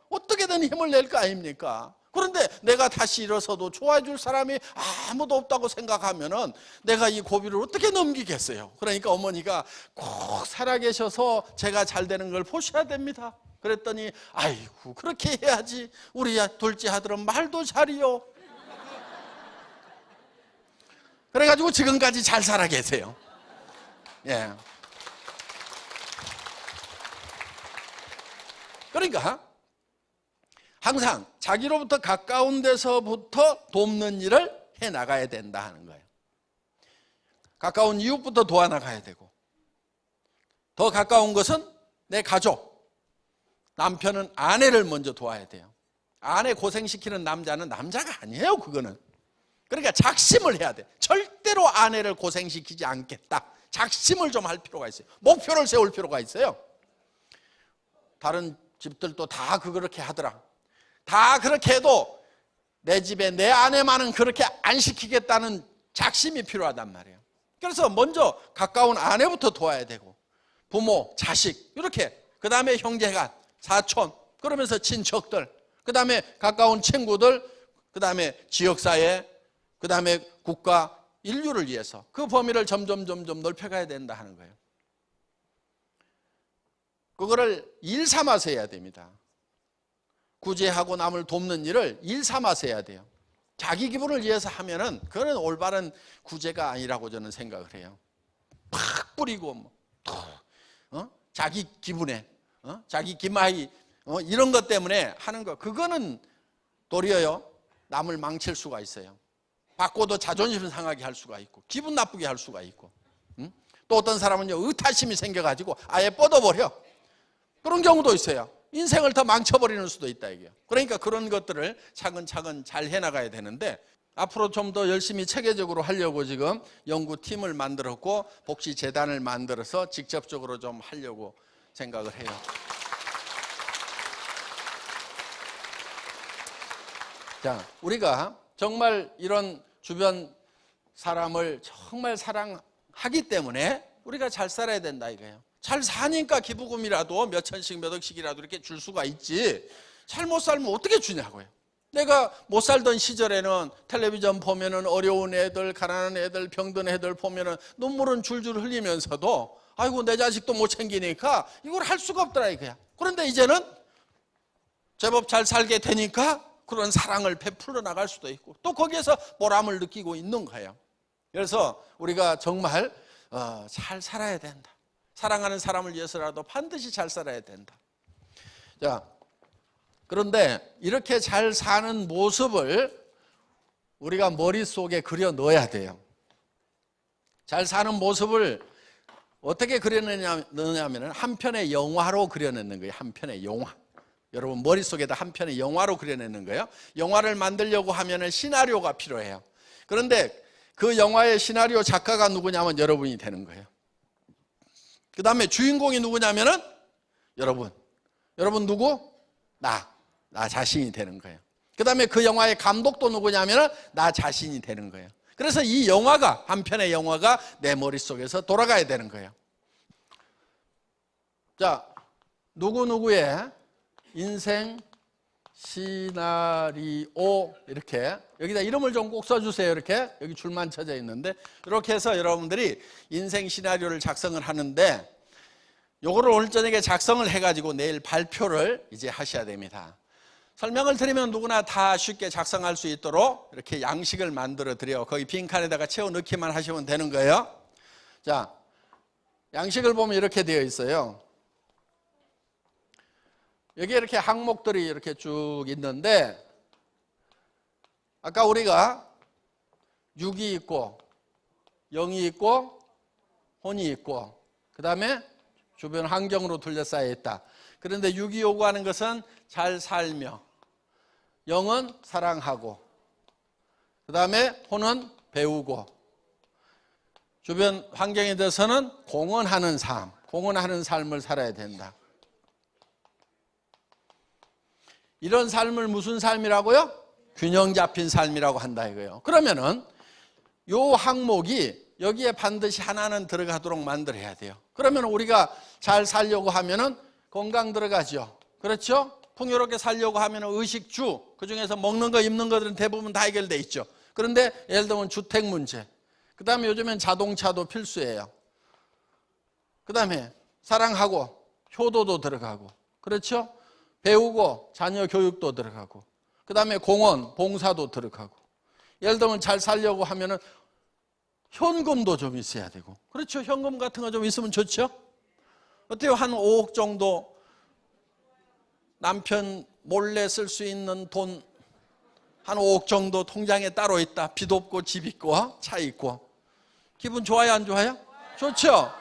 어떻게든 힘을 낼 거 아닙니까? 그런데 내가 다시 일어서도 좋아해 줄 사람이 아무도 없다고 생각하면은 내가 이 고비를 어떻게 넘기겠어요? 그러니까 어머니가 꼭 살아계셔서 제가 잘 되는 걸 보셔야 됩니다. 그랬더니 아이고 그렇게 해야지 우리 둘째 아들은 말도 잘이요. 그래가지고 지금까지 잘 살아 계세요. 예. 그러니까 항상 자기로부터 가까운 데서부터 돕는 일을 해나가야 된다 하는 거예요. 가까운 이웃부터 도와나가야 되고, 더 가까운 것은 내 가족, 남편은 아내를 먼저 도와야 돼요. 아내 고생시키는 남자는 남자가 아니에요. 그거는. 그러니까 작심을 해야 돼. 절대로 아내를 고생시키지 않겠다. 작심을 좀 할 필요가 있어요. 목표를 세울 필요가 있어요. 다른 집들도 다 그렇게 하더라. 다 그렇게 해도 내 집에 내 아내만은 그렇게 안 시키겠다는 작심이 필요하단 말이에요. 그래서 먼저 가까운 아내부터 도와야 되고, 부모, 자식 이렇게, 그 다음에 형제간, 사촌, 그러면서 친척들, 그 다음에 가까운 친구들, 그 다음에 지역사회, 그 다음에 국가, 인류를 위해서 그 범위를 점점 넓혀가야 된다 하는 거예요. 그거를 일 삼아서 해야 됩니다. 구제하고 남을 돕는 일을 일 삼아서 해야 돼요. 자기 기분을 위해서 하면은 그건 올바른 구제가 아니라고 저는 생각을 해요. 팍 뿌리고 자기 기분에 자기 기마이 이런 것 때문에 하는 거, 그거는 도리어요 남을 망칠 수가 있어요. 받고도 자존심 상하게 할 수가 있고 기분 나쁘게 할 수가 있고, 또 어떤 사람은요 의타심이 생겨가지고 아예 뻗어버려. 그런 경우도 있어요. 인생을 더 망쳐버리는 수도 있다 이게요. 그러니까 그런 것들을 차근차근 잘 해나가야 되는데, 앞으로 좀 더 열심히 체계적으로 하려고 지금 연구팀을 만들었고 복지재단을 만들어서 직접적으로 좀 하려고 생각을 해요. 자, 우리가 정말 이런 주변 사람을 정말 사랑하기 때문에 우리가 잘 살아야 된다 이거예요. 잘 사니까 기부금이라도 몇 천씩 몇 억씩이라도 이렇게 줄 수가 있지, 잘 못 살면 어떻게 주냐고요. 내가 못 살던 시절에는 텔레비전 보면은 어려운 애들, 가난한 애들, 병든 애들 보면은 눈물은 줄줄 흘리면서도 아이고 내 자식도 못 챙기니까 이걸 할 수가 없더라 이거야. 그런데 이제는 제법 잘 살게 되니까 그런 사랑을 베풀어 나갈 수도 있고 또 거기에서 보람을 느끼고 있는 거예요. 그래서 우리가 정말 잘 살아야 된다. 사랑하는 사람을 위해서라도 반드시 잘 살아야 된다. 자, 그런데 이렇게 잘 사는 모습을 우리가 머릿속에 그려 넣어야 돼요. 잘 사는 모습을 어떻게 그려내냐면 한 편의 영화로 그려내는 거예요. 한 편의 영화. 여러분 머릿속에다 한 편의 영화로 그려내는 거예요. 영화를 만들려고 하면 시나리오가 필요해요. 그런데 그 영화의 시나리오 작가가 누구냐면 여러분이 되는 거예요. 그 다음에 주인공이 누구냐면은 여러분 누구? 나 자신이 되는 거예요. 그 다음에 그 영화의 감독도 누구냐면은 나 자신이 되는 거예요. 그래서 이 영화가, 한 편의 영화가 내 머릿속에서 돌아가야 되는 거예요. 자, 누구누구의 인생 시나리오, 이렇게 여기다 이름을 좀 꼭 써주세요. 이렇게 여기 줄만 쳐져 있는데 이렇게 해서 여러분들이 인생 시나리오를 작성을 하는데 요거를 오늘 저녁에 작성을 해가지고 내일 발표를 이제 하셔야 됩니다. 설명을 드리면 누구나 다 쉽게 작성할 수 있도록 이렇게 양식을 만들어 드려요. 거기 빈칸에다가 채워 넣기만 하시면 되는 거예요. 자, 양식을 보면 이렇게 되어 있어요. 여기 이렇게 항목들이 이렇게 쭉 있는데 아까 우리가 6이 있고 0이 있고 혼이 있고 그 다음에 주변 환경으로 둘러싸여 있다. 그런데 6이 요구하는 것은 잘 살며, 0은 사랑하고, 그 다음에 혼은 배우고, 주변 환경에 대해서는 공헌하는 삶, 공헌하는 삶을 살아야 된다. 이런 삶을 무슨 삶이라고요? 균형 잡힌 삶이라고 한다 이거예요. 그러면은 요 항목이 여기에 반드시 하나는 들어가도록 만들어야 돼요. 그러면 우리가 잘 살려고 하면은 건강 들어가죠. 그렇죠? 풍요롭게 살려고 하면은 의식주, 그 중에서 먹는 거, 입는 것들은 대부분 다 해결돼 있죠. 그런데 예를 들면 주택 문제, 그 다음에 요즘엔 자동차도 필수예요. 그 다음에 사랑하고 효도도 들어가고, 그렇죠? 배우고 자녀 교육도 들어가고, 그 다음에 공헌, 봉사도 들어가고, 예를 들면 잘 살려고 하면은 현금도 좀 있어야 되고, 그렇죠? 현금 같은 거 좀 있으면 좋죠? 어때요? 한 5억 정도 남편 몰래 쓸 수 있는 돈 한 5억 정도 통장에 따로 있다. 빚 없고 집 있고 차 있고. 기분 좋아요, 안 좋아요? 좋죠?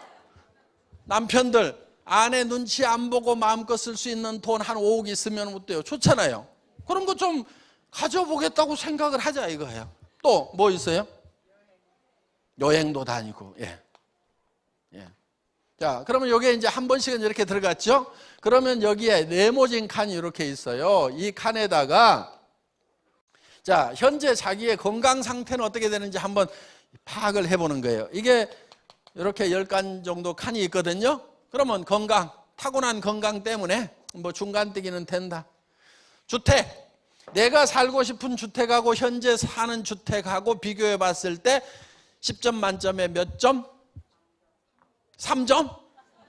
남편들 아내 눈치 안 보고 마음껏 쓸 수 있는 돈 한 5억 있으면 어때요? 좋잖아요. 그런 거 좀 가져보겠다고 생각을 하자 이거예요. 또 뭐 있어요? 여행도 다니고. 예. 자, 그러면 여기에 이제 한 번씩은 이렇게 들어갔죠? 그러면 여기에 네모진 칸이 이렇게 있어요. 이 칸에다가 자, 현재 자기의 건강 상태는 어떻게 되는지 한번 파악을 해보는 거예요. 이게 이렇게 10칸 정도 칸이 있거든요. 그러면 건강, 타고난 건강 때문에 뭐 중간뜨기는 된다. 주택, 내가 살고 싶은 주택하고 현재 사는 주택하고 비교해 봤을 때 10점 만점에 몇 점? 3점?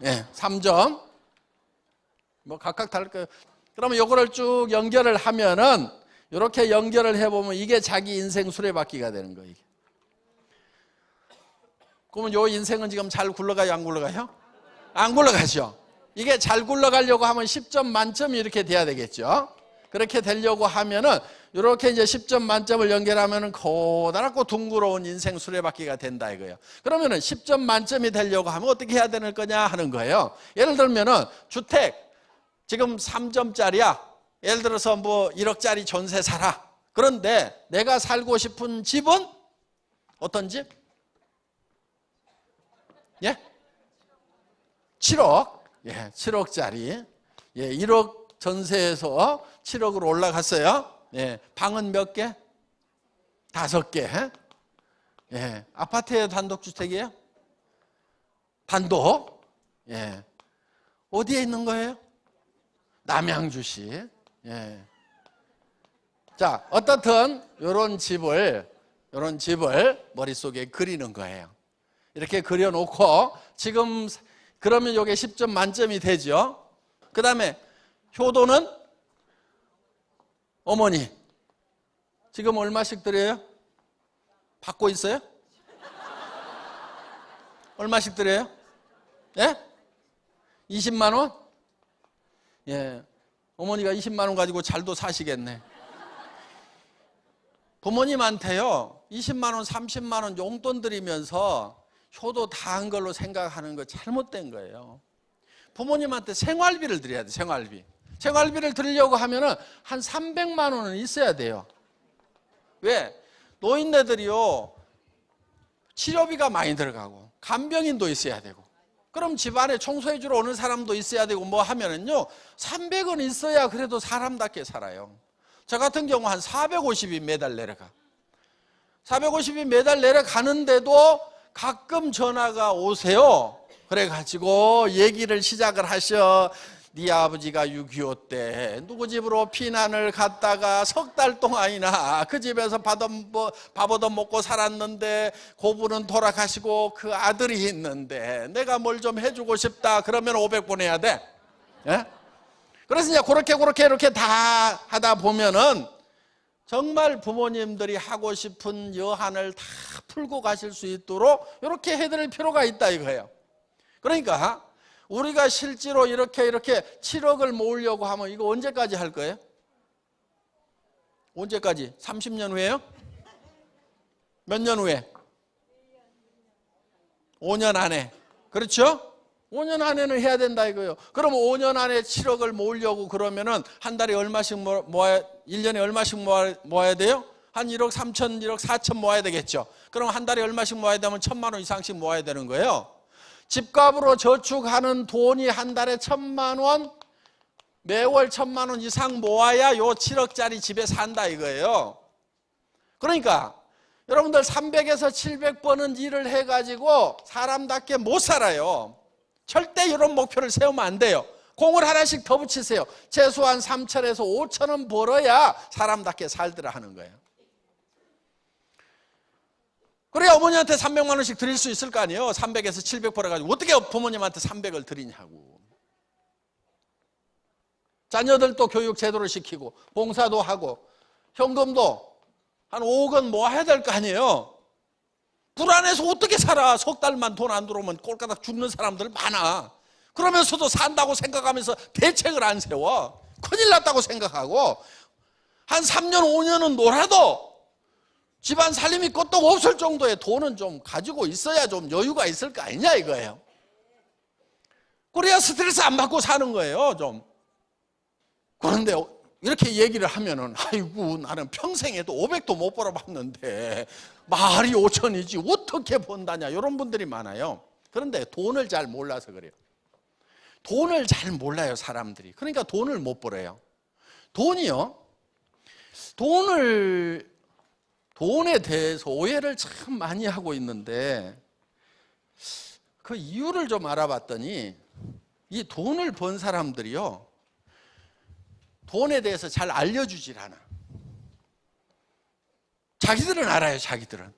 예, 3점. 뭐 각각 다를 거예요. 그러면 이거를 쭉 연결을 하면은 이렇게 연결을 해보면 이게 자기 인생 수레바퀴가 되는 거예요. 이게. 그러면 이 인생은 지금 잘 굴러가요, 안 굴러가요? 안 굴러가죠. 이게 잘 굴러가려고 하면 10점 만점이 이렇게 돼야 되겠죠. 그렇게 되려고 하면은 이렇게 이제 10점 만점을 연결하면은 고단하고 둥그러운 인생 수레바퀴가 된다 이거예요. 그러면은 10점 만점이 되려고 하면 어떻게 해야 되는 거냐 하는 거예요. 예를 들면은 주택 지금 3점짜리야. 예를 들어서 뭐 1억짜리 전세 살아. 그런데 내가 살고 싶은 집은 어떤 집? 예? 7억. 예, 7억짜리. 예, 1억 전세에서 7억으로 올라갔어요. 예, 방은 몇 개? 5개. 예, 아파트에 단독주택이에요? 단독? 예. 어디에 있는 거예요? 남양주시. 예. 자, 어떻든 이런 집을 머릿속에 그리는 거예요. 이렇게 그려놓고 지금 그러면 이게 10점 만점이 되죠. 그 다음에 효도는 어머니 지금 얼마씩 드려요? 받고 있어요? 얼마씩 드려요? 예? 20만 원? 예. 어머니가 20만 원 가지고 잘도 사시겠네. 부모님한테요, 20만 원, 30만 원 용돈 드리면서 효도 다 한 걸로 생각하는 거 잘못된 거예요. 부모님한테 생활비를 드려야 돼, 생활비. 생활비를 드리려고 하면은 한 300만 원은 있어야 돼요. 왜? 노인네들이요, 치료비가 많이 들어가고, 간병인도 있어야 되고, 그럼 집안에 청소해 주러 오는 사람도 있어야 되고 뭐 하면은요, 300원 있어야 그래도 사람답게 살아요. 저 같은 경우 한 450이 매달 내려가. 450이 매달 내려가는데도 가끔 전화가 오세요. 그래가지고 얘기를 시작을 하셔. 네 아버지가 6.25 때 누구 집으로 피난을 갔다가 석 달 동안이나 그 집에서 밥 얻어먹고 살았는데 고부는 돌아가시고 그 아들이 있는데 내가 뭘 좀 해주고 싶다. 그러면 500번 해야 돼. 예? 그래서 이제 그렇게 이렇게 다 하다 보면은 정말 부모님들이 하고 싶은 여한을 다 풀고 가실 수 있도록 이렇게 해드릴 필요가 있다 이거예요. 그러니까 우리가 실제로 이렇게 7억을 모으려고 하면 이거 언제까지 할 거예요? 언제까지? 30년 후에요? 몇 년 후에? 5년 안에. 그렇죠? 5년 안에는 해야 된다 이거예요. 그럼 5년 안에 7억을 모으려고 그러면은 한 달에 얼마씩 모아야, 1년에 얼마씩 모아야 돼요? 한 1억 3천, 1억 4천 모아야 되겠죠. 그럼 한 달에 얼마씩 모아야 되면 1,000만 원 이상씩 모아야 되는 거예요. 집값으로 저축하는 돈이 한 달에 1,000만 원, 매월 1,000만 원 이상 모아야 요 7억짜리 집에 산다 이거예요. 그러니까 여러분들 300에서 700번은 일을 해가지고 사람답게 못 살아요. 절대 이런 목표를 세우면 안 돼요. 공을 하나씩 더 붙이세요. 최소한 3천에서 5천 원 벌어야 사람답게 살더라 하는 거예요. 그래야 어머니한테 300만 원씩 드릴 수 있을 거 아니에요. 300에서 700 벌어가지고 어떻게 부모님한테 300을 드리냐고. 자녀들도 교육 제대로 시키고 봉사도 하고 현금도 한 5억은 모아야 될 거 아니에요. 불안해서 어떻게 살아. 석 달만 돈 안 들어오면 꼴까닥 죽는 사람들 많아. 그러면서도 산다고 생각하면서 대책을 안 세워. 큰일 났다고 생각하고 한 3년 5년은 놀아도 집안 살림이 끄떡 없을 정도의 돈은 좀 가지고 있어야 좀 여유가 있을 거 아니냐 이거예요. 그래야 스트레스 안 받고 사는 거예요 좀. 그런데 이렇게 얘기를 하면은 아이고 나는 평생에도 500도 못 벌어봤는데 말이 5천이지 어떻게 번다냐 이런 분들이 많아요. 그런데 돈을 잘 몰라서 그래요. 돈을 잘 몰라요 사람들이. 그러니까 돈을 못 벌어요. 돈이요, 돈에 대해서 오해를 참 많이 하고 있는데 그 이유를 좀 알아봤더니 이 돈을 번 사람들이요 돈에 대해서 잘 알려주질 않아. 자기들은 알아요. 자기들은.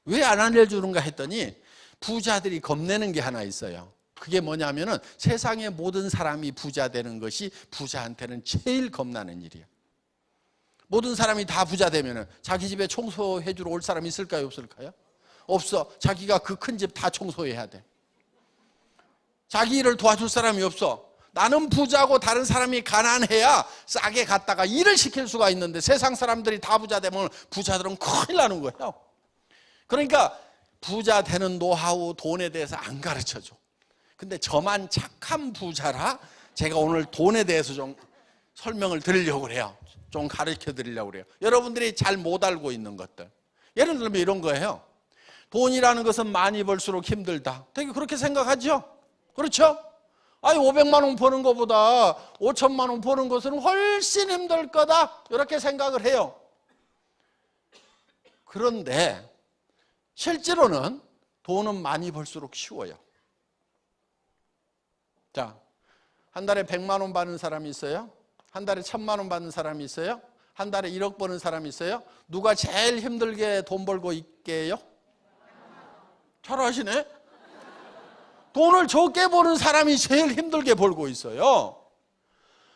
왜 안 알려주는가 했더니 부자들이 겁내는 게 하나 있어요. 그게 뭐냐면은 세상의 모든 사람이 부자 되는 것이 부자한테는 제일 겁나는 일이에요. 모든 사람이 다 부자 되면은 자기 집에 청소해 주러 올 사람이 있을까요? 없을까요? 없어. 자기가 그 큰 집 다 청소해야 돼. 자기 일을 도와줄 사람이 없어. 나는 부자고 다른 사람이 가난해야 싸게 갔다가 일을 시킬 수가 있는데 세상 사람들이 다 부자 되면 부자들은 큰일 나는 거예요. 그러니까 부자 되는 노하우, 돈에 대해서 안 가르쳐줘. 근데 저만 착한 부자라 제가 오늘 돈에 대해서 좀 설명을 드리려고 그래요. 좀 가르쳐 드리려고 그래요. 여러분들이 잘 못 알고 있는 것들. 예를 들면 이런 거예요. 돈이라는 것은 많이 벌수록 힘들다. 되게 그렇게 생각하죠? 그렇죠? 아니 500만 원 버는 것보다 5천만 원 버는 것은 훨씬 힘들 거다 이렇게 생각을 해요. 그런데 실제로는 돈은 많이 벌수록 쉬워요. 자, 한 달에 100만 원 받는 사람이 있어요? 한 달에 1,000만 원 받는 사람이 있어요? 한 달에 1억 버는 사람이 있어요? 누가 제일 힘들게 돈 벌고 있게요? 잘 아시네? 돈을 적게 버는 사람이 제일 힘들게 벌고 있어요.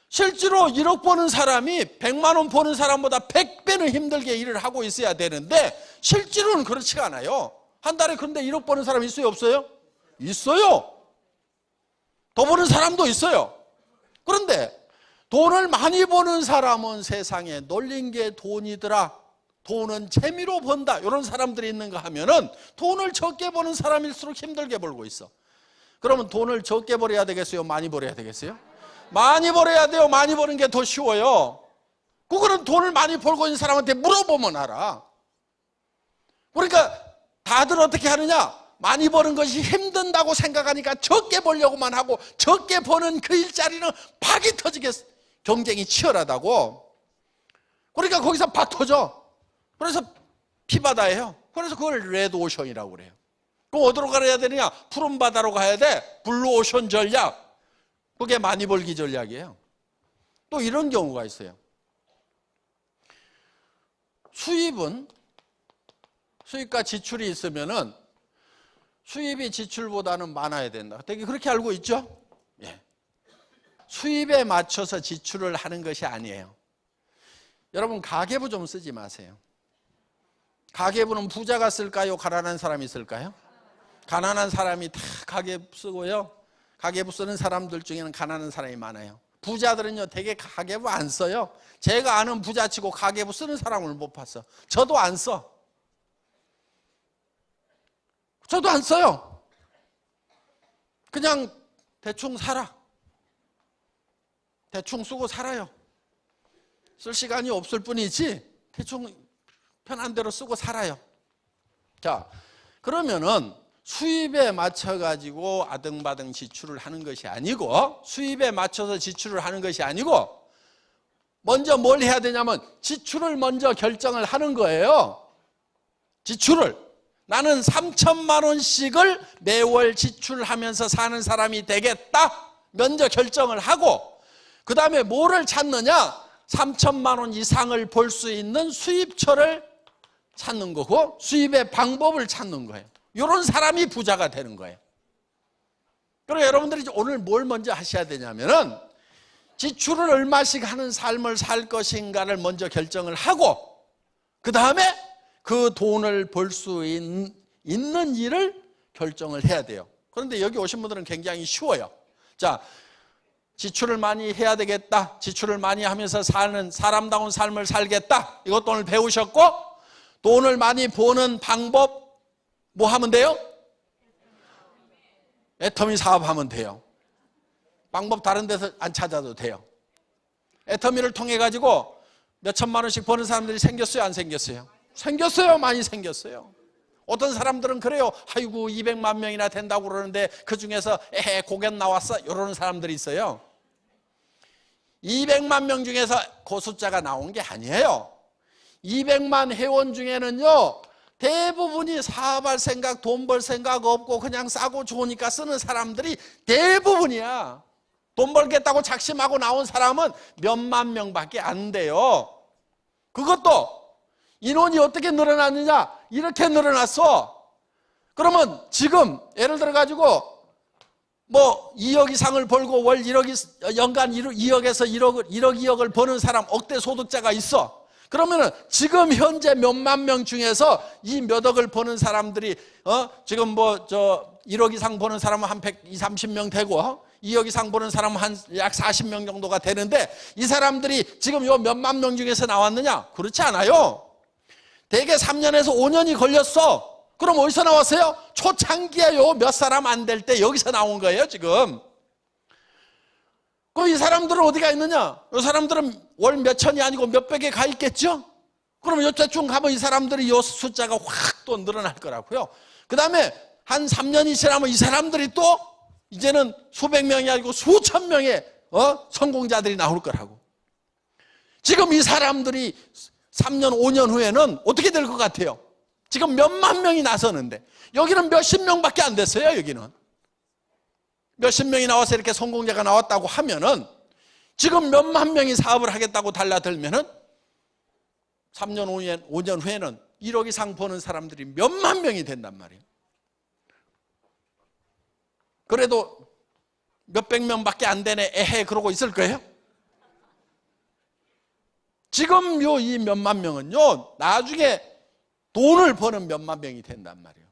실제로 1억 버는 사람이 100만 원 버는 사람보다 100배는 힘들게 일을 하고 있어야 되는데 실제로는 그렇지가 않아요. 한 달에 그런데 1억 버는 사람 있어요, 없어요? 있어요. 더 버는 사람도 있어요. 그런데 돈을 많이 버는 사람은 세상에 놀린 게 돈이더라, 돈은 재미로 번다, 이런 사람들이 있는가 하면은 돈을 적게 버는 사람일수록 힘들게 벌고 있어. 그러면 돈을 적게 벌어야 되겠어요, 많이 벌어야 되겠어요? 많이 벌어야 돼요. 많이 버는 게 더 쉬워요. 그거는 돈을 많이 벌고 있는 사람한테 물어보면 알아. 그러니까 다들 어떻게 하느냐, 많이 버는 것이 힘든다고 생각하니까 적게 벌려고만 하고, 적게 버는 그 일자리는 박이 터지게 경쟁이 치열하다고. 그러니까 거기서 박 터져. 그래서 피바다예요. 그래서 그걸 레드오션이라고 그래요. 그럼 어디로 가야 되느냐, 푸른 바다로 가야 돼. 블루오션 전략. 그게 많이 벌기 전략이에요. 또 이런 경우가 있어요. 수입과 지출이 있으면은 수입이 지출보다는 많아야 된다. 되게 그렇게 알고 있죠? 예. 수입에 맞춰서 지출을 하는 것이 아니에요. 여러분, 가계부 좀 쓰지 마세요. 가계부는 부자가 쓸까요? 가난한 사람이 쓸까요? 가난한 사람이 다 가계부 쓰고요. 가계부 쓰는 사람들 중에는 가난한 사람이 많아요. 부자들은요, 되게 가계부 안 써요. 제가 아는 부자치고 가계부 쓰는 사람을 못 봤어. 저도 안 써. 저도 안 써요. 그냥 대충 살아. 대충 쓰고 살아요. 쓸 시간이 없을 뿐이지 대충 편한 대로 쓰고 살아요. 자, 그러면은 수입에 맞춰가지고 아등바등 지출을 하는 것이 아니고, 수입에 맞춰서 지출을 하는 것이 아니고, 먼저 뭘 해야 되냐면 지출을 먼저 결정을 하는 거예요. 지출을. 나는 3천만 원씩을 매월 지출하면서 사는 사람이 되겠다, 먼저 결정을 하고, 그 다음에 뭐를 찾느냐, 3천만 원 이상을 벌 수 있는 수입처를 찾는 거고, 수입의 방법을 찾는 거예요. 이런 사람이 부자가 되는 거예요. 그리고 여러분들이 오늘 뭘 먼저 하셔야 되냐면은 지출을 얼마씩 하는 삶을 살 것인가를 먼저 결정을 하고, 그 다음에 그 돈을 벌 수 있는 일을 결정을 해야 돼요. 그런데 여기 오신 분들은 굉장히 쉬워요. 자, 지출을 많이 해야 되겠다, 지출을 많이 하면서 사는 사람다운 삶을 살겠다, 이것도 오늘 배우셨고, 돈을 많이 버는 방법 뭐 하면 돼요? 애터미 사업하면 돼요. 방법 다른 데서 안 찾아도 돼요. 애터미를 통해 가지고 몇 천만 원씩 버는 사람들이 생겼어요, 안 생겼어요? 생겼어요. 많이 생겼어요. 어떤 사람들은 그래요. 아이고 200만 명이나 된다고 그러는데 그중에서 고견 나왔어, 이러는 사람들이 있어요. 200만 명 중에서 그 숫자가 나온 게 아니에요. 200만 회원 중에는요, 대부분이 사업할 생각, 돈 벌 생각 없고 그냥 싸고 좋으니까 쓰는 사람들이 대부분이야. 돈 벌겠다고 작심하고 나온 사람은 몇만 명밖에 안 돼요. 그것도 인원이 어떻게 늘어났느냐, 이렇게 늘어났어. 그러면 지금 예를 들어 가지고 뭐 2억 이상을 벌고 월 1억, 연간 2억에서 1억, 2억을 버는 사람, 억대 소득자가 있어. 그러면은 지금 현재 몇만 명 중에서 이 몇 억을 버는 사람들이 지금 뭐 1억 이상 버는 사람은 한 120, 30명 되고 2억 이상 버는 사람은 한 약 40명 정도가 되는데, 이 사람들이 지금 요 몇만 명 중에서 나왔느냐? 그렇지 않아요. 대개 3년에서 5년이 걸렸어. 그럼 어디서 나왔어요? 초창기에 요 몇 사람 안 될 때 여기서 나온 거예요, 지금. 그럼 이 사람들은 어디가 있느냐? 이 사람들은 월 몇천이 아니고 몇백에 가 있겠죠? 그럼 요때쯤 가면 이 사람들이 요 숫자가 확 또 늘어날 거라고요. 그 다음에 한 3년이 지나면 이 사람들이 또 이제는 수백 명이 아니고 수천 명의 성공자들이 나올 거라고. 지금 이 사람들이 3년, 5년 후에는 어떻게 될 것 같아요? 지금 몇만 명이 나서는데 여기는 몇십 명밖에 안 됐어요. 여기는 몇십 명이 나와서 이렇게 성공자가 나왔다고 하면은 지금 몇만 명이 사업을 하겠다고 달라들면은 3년, 5년 후에는 1억 이상 버는 사람들이 몇만 명이 된단 말이에요. 그래도 몇백 명밖에 안 되네, 에헤, 그러고 있을 거예요? 지금 이 몇만 명은요, 나중에 돈을 버는 몇만 명이 된단 말이에요.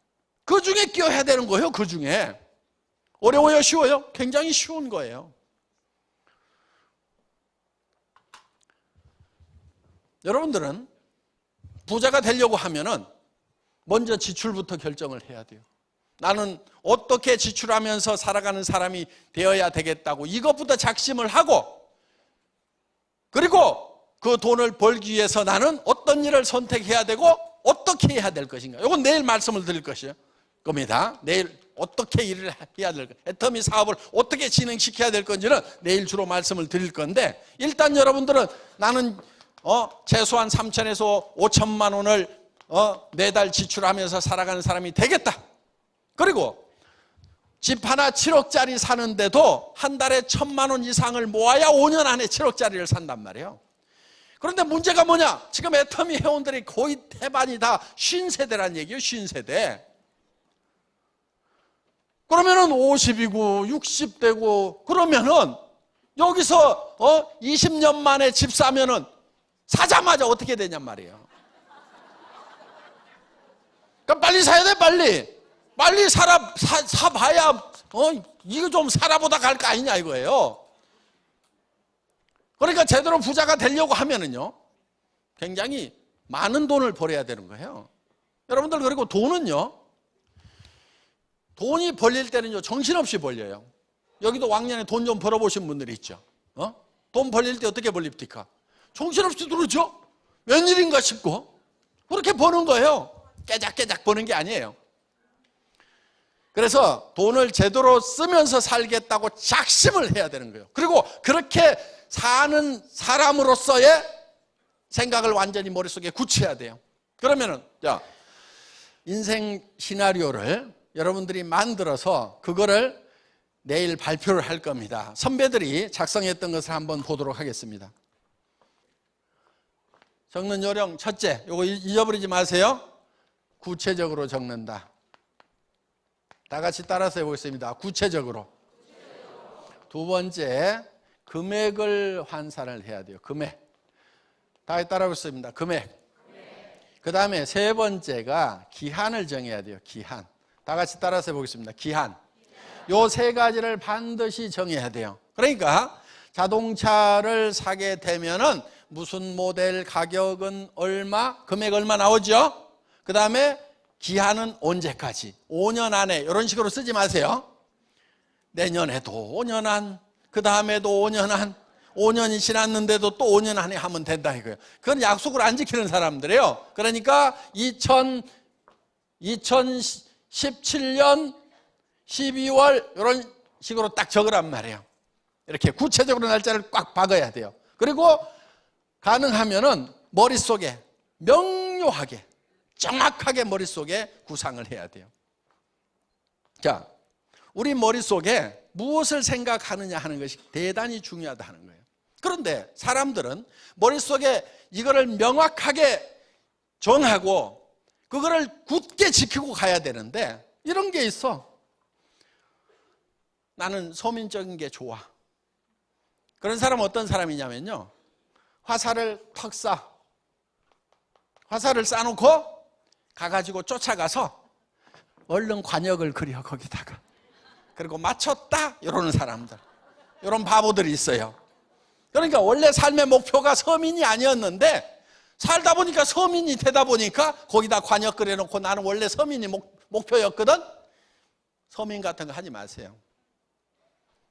그 중에 끼어야 되는 거예요. 그 중에. 어려워요? 쉬워요? 굉장히 쉬운 거예요. 여러분들은 부자가 되려고 하면은 먼저 지출부터 결정을 해야 돼요. 나는 어떻게 지출하면서 살아가는 사람이 되어야 되겠다고 이것부터 작심을 하고, 그리고 그 돈을 벌기 위해서 나는 어떤 일을 선택해야 되고 어떻게 해야 될 것인가. 이건 내일 말씀을 드릴 것이에요. 겁니다. 내일 어떻게 일을 해야 될 것, 애터미 사업을 어떻게 진행시켜야 될 건지는 내일 주로 말씀을 드릴 건데, 일단 여러분들은 나는 최소한 3천에서 5천만 원을 매달 지출하면서 살아가는 사람이 되겠다. 그리고 집 하나 7억짜리 사는데도 한 달에 1,000만 원 이상을 모아야 5년 안에 7억짜리를 산단 말이에요. 그런데 문제가 뭐냐? 지금 애터미 회원들이 거의 대반이 다 50세대란 얘기예요. 50세대. 그러면은 50이고 60대고 그러면은 여기서 20년 만에 집 사면은 사자마자 어떻게 되냔 말이에요. 그러니까 빨리 사야 돼. 빨리 사봐야 이거 좀 살아보다 갈 거 아니냐 이거예요. 그러니까 제대로 부자가 되려고 하면은요, 굉장히 많은 돈을 벌어야 되는 거예요. 여러분들, 그리고 돈이 벌릴 때는요, 정신없이 벌려요. 여기도 왕년에 돈 좀 벌어보신 분들이 있죠. 돈 벌릴 때 어떻게 벌립니까? 정신없이 들었죠? 웬일인가 싶고 그렇게 버는 거예요. 깨작깨작 버는 게 아니에요. 그래서 돈을 제대로 쓰면서 살겠다고 작심을 해야 되는 거예요. 그리고 그렇게 사는 사람으로서의 생각을 완전히 머릿속에 굳혀야 돼요. 그러면은 인생 시나리오를 여러분들이 만들어서 그거를 내일 발표를 할 겁니다. 선배들이 작성했던 것을 한번 보도록 하겠습니다. 적는 요령 첫째, 이거 잊어버리지 마세요. 구체적으로 적는다. 다 같이 따라서 해보겠습니다. 구체적으로. 두 번째, 금액을 환산을 해야 돼요. 금액. 다 따라해보겠습니다. 금액. 그 다음에 세 번째가 기한을 정해야 돼요. 기한. 다 같이 따라서 해보겠습니다. 기한. 요 세 가지를 반드시 정해야 돼요. 그러니까 자동차를 사게 되면은 무슨 모델, 가격은 얼마, 금액 얼마 나오죠? 그 다음에 기한은 언제까지? 5년 안에. 이런 식으로 쓰지 마세요. 내년에도 5년 안, 그 다음에도 5년 안, 5년이 지났는데도 또 5년 안에 하면 된다 이거예요. 그건 약속을 안 지키는 사람들이에요. 그러니까 2017년 12월 이런 식으로 딱 적으란 말이에요. 이렇게 구체적으로 날짜를 꽉 박아야 돼요. 그리고 가능하면은 머릿속에 명료하게, 정확하게 머릿속에 구상을 해야 돼요. 자, 우리 머릿속에 무엇을 생각하느냐 하는 것이 대단히 중요하다는 거예요. 그런데 사람들은 머릿속에 이거를 명확하게 정하고 그거를 굳게 지키고 가야 되는데, 이런 게 있어. 나는 서민적인 게 좋아. 그런 사람은 어떤 사람이냐면요, 화살을 턱 쏴. 화살을 쏴놓고 가가지고 쫓아가서 얼른 관역을 그려 거기다가. 그리고 맞췄다 이러는 사람들, 이런 바보들이 있어요. 그러니까 원래 삶의 목표가 서민이 아니었는데 살다 보니까 서민이 되다 보니까 거기다 관역 그려놓고 나는 원래 서민이 목표였거든. 서민 같은 거 하지 마세요.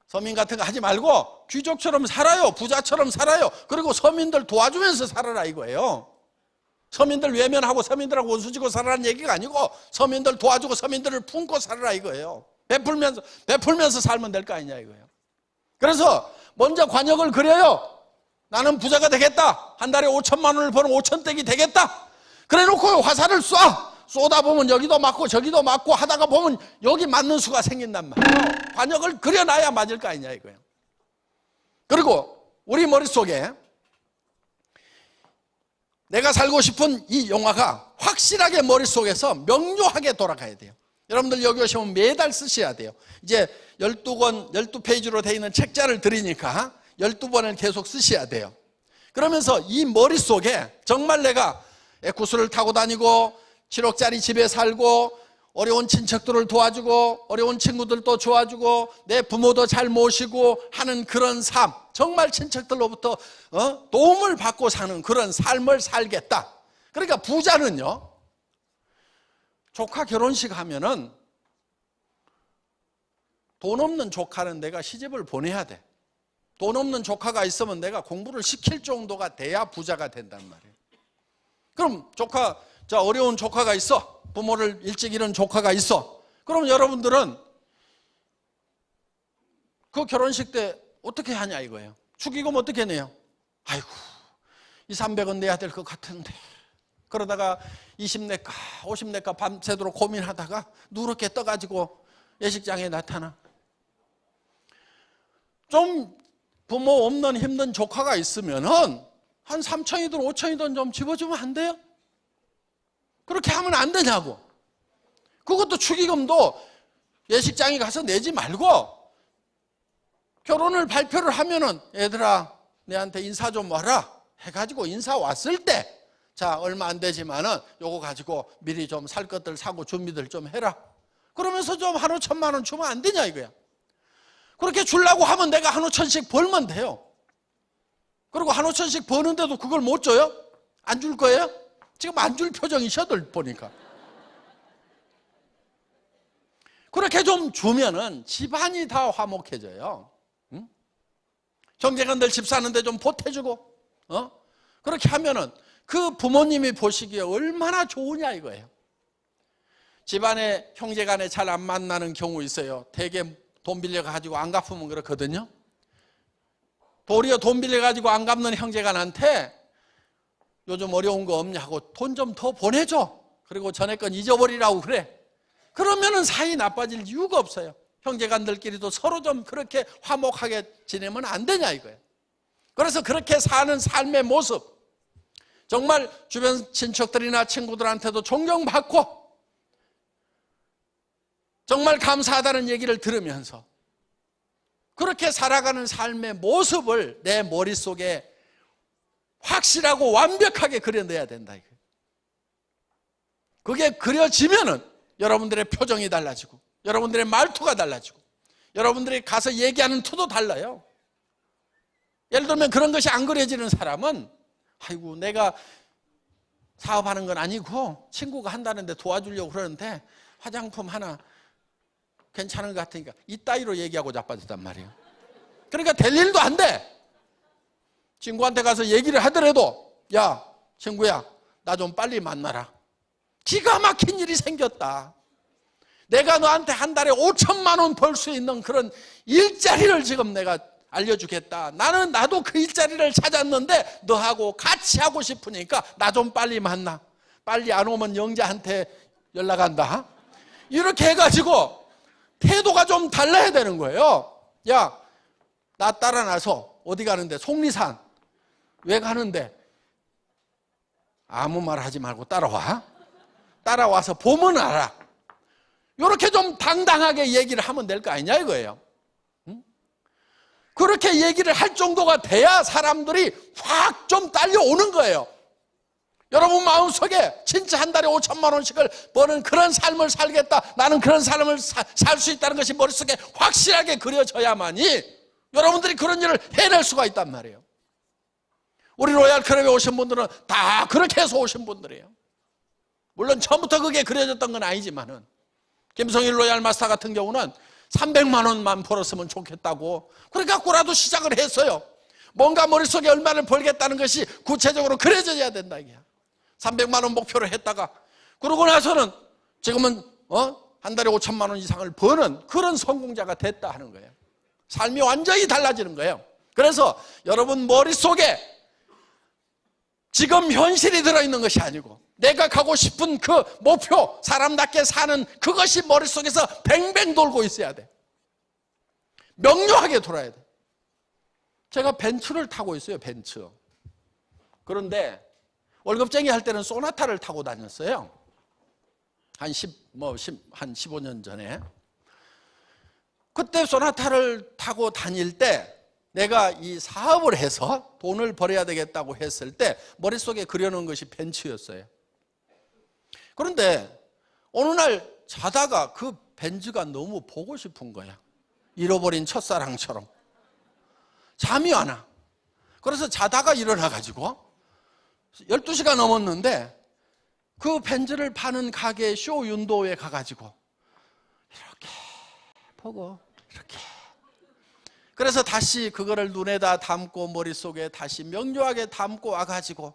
서민 같은 거 하지 말고 귀족처럼 살아요. 부자처럼 살아요. 그리고 서민들 도와주면서 살아라 이거예요. 서민들 외면하고 서민들하고 원수지고 살아라는 얘기가 아니고 서민들 도와주고 서민들을 품고 살아라 이거예요. 베풀면서 살면 될 거 아니냐 이거예요. 그래서 먼저 관역을 그려요. 나는 부자가 되겠다. 한 달에 5천만 원을 버는 5천댁이 되겠다. 그래놓고 화살을 쏘다 보면 여기도 맞고 저기도 맞고 하다가 보면 여기 맞는 수가 생긴단 말이에요. 관역을 그려놔야 맞을 거 아니냐 이거예요. 그리고 우리 머릿속에 내가 살고 싶은 이 영화가 확실하게 머릿속에서 명료하게 돌아가야 돼요. 여러분들 여기 오시면 매달 쓰셔야 돼요. 이제 12페이지로 되어 있는 책자를 드리니까 12번을 계속 쓰셔야 돼요. 그러면서 이 머릿속에 정말 내가 에쿠스를 타고 다니고 7억짜리 집에 살고 어려운 친척들을 도와주고 어려운 친구들도 도와주고 내 부모도 잘 모시고 하는 그런 삶, 정말 친척들로부터 도움을 받고 사는 그런 삶을 살겠다. 그러니까 부자는요, 조카 결혼식 하면은 돈 없는 조카는 내가 시집을 보내야 돼. 돈 없는 조카가 있으면 내가 공부를 시킬 정도가 돼야 부자가 된단 말이에요. 그럼 조카, 자, 어려운 조카가 있어. 부모를 일찍 잃은 조카가 있어. 그럼 여러분들은 그 결혼식 때 어떻게 하냐 이거예요. 축의금 어떻게 내요? 아이고, 2, 300원 내야 될 것 같은데. 그러다가 20 낼까 50 낼까 밤새도록 고민하다가 누렇게 떠가지고 예식장에 나타나. 좀 부모 없는 힘든 조카가 있으면은 한 3천이든 5천이든 좀 집어주면 안 돼요? 그렇게 하면 안 되냐고. 그것도 축의금도 예식장에 가서 내지 말고 결혼을 발표를 하면은 얘들아 내한테 인사 좀 와라 해가지고 인사 왔을 때 자 얼마 안 되지만은 요거 가지고 미리 좀 살 것들 사고 준비들 좀 해라. 그러면서 좀 한우 1,000만 원 주면 안 되냐 이거야. 그렇게 주려고 하면 내가 한우 1,000씩 벌면 돼요. 그리고 한우 1,000씩 버는데도 그걸 못 줘요? 안 줄 거예요? 지금 안 줄 표정이셔들 보니까. 그렇게 좀 주면은 집안이 다 화목해져요. 응? 형제간들 집 사는데 좀 보태주고, 그렇게 하면은 그 부모님이 보시기에 얼마나 좋으냐 이거예요. 집안에 형제간에 잘 안 만나는 경우 있어요. 대개 돈 빌려가지고 안 갚으면 그렇거든요. 도리어 돈 빌려가지고 안 갚는 형제간한테 요즘 어려운 거 없냐고 돈 좀 더 보내줘. 그리고 전에 건 잊어버리라고 그래. 그러면은 사이 나빠질 이유가 없어요. 형제간들끼리도 서로 좀 그렇게 화목하게 지내면 안 되냐 이거예요. 그래서 그렇게 사는 삶의 모습, 정말 주변 친척들이나 친구들한테도 존경받고 정말 감사하다는 얘기를 들으면서 그렇게 살아가는 삶의 모습을 내 머릿속에 확실하고 완벽하게 그려내야 된다 이거예요. 그게 그려지면은 여러분들의 표정이 달라지고 여러분들의 말투가 달라지고 여러분들이 가서 얘기하는 투도 달라요. 예를 들면 그런 것이 안 그려지는 사람은 아이고 내가 사업하는 건 아니고 친구가 한다는데 도와주려고 그러는데 화장품 하나 괜찮은 것 같으니까 이따위로 얘기하고 자빠졌단 말이에요. 그러니까 될 일도 안 돼. 친구한테 가서 얘기를 하더라도 야 친구야 나 좀 빨리 만나라. 기가 막힌 일이 생겼다. 내가 너한테 한 달에 5천만 원 벌 수 있는 그런 일자리를 지금 내가 알려주겠다. 나도 그 일자리를 찾았는데 너하고 같이 하고 싶으니까 나 좀 빨리 만나. 빨리 안 오면 영자한테 연락한다. 이렇게 해가지고 태도가 좀 달라야 되는 거예요. 야, 나 따라 나서 어디 가는데? 속리산. 왜 가는데? 아무 말 하지 말고 따라와. 따라와서 보면 알아. 이렇게 좀 당당하게 얘기를 하면 될 거 아니냐 이거예요. 그렇게 얘기를 할 정도가 돼야 사람들이 확 좀 딸려오는 거예요. 여러분 마음속에 진짜 한 달에 5천만 원씩을 버는 그런 삶을 살겠다. 나는 그런 삶을 살 수 있다는 것이 머릿속에 확실하게 그려져야만이 여러분들이 그런 일을 해낼 수가 있단 말이에요. 우리 로얄 클럽에 오신 분들은 다 그렇게 해서 오신 분들이에요. 물론 처음부터 그게 그려졌던 건 아니지만은 김성일 로얄 마스터 같은 경우는 300만 원만 벌었으면 좋겠다고 그래갖고라도 시작을 했어요. 뭔가 머릿속에 얼마를 벌겠다는 것이 구체적으로 그려져야 된다 이게. 300만 원 목표를 했다가 그러고 나서는 지금은 한 달에 5천만 원 이상을 버는 그런 성공자가 됐다 하는 거예요. 삶이 완전히 달라지는 거예요. 그래서 여러분 머릿속에 지금 현실이 들어있는 것이 아니고 내가 가고 싶은 그 목표, 사람답게 사는 그것이 머릿속에서 뱅뱅 돌고 있어야 돼. 명료하게 돌아야 돼. 제가 벤츠를 타고 있어요, 벤츠. 그런데 월급쟁이 할 때는 소나타를 타고 다녔어요. 한 15년 전에. 그때 소나타를 타고 다닐 때 내가 이 사업을 해서 돈을 벌어야 되겠다고 했을 때 머릿속에 그려놓은 것이 벤츠였어요. 그런데 어느 날 자다가 그 벤츠가 너무 보고 싶은 거야. 잃어버린 첫사랑처럼. 잠이 안 와. 그래서 자다가 일어나가지고 12시가 넘었는데 그 벤츠를 파는 가게 쇼윈도우에 가가지고 이렇게 보고 이렇게, 그래서 다시 그거를 눈에다 담고 머릿속에 다시 명료하게 담고 와가지고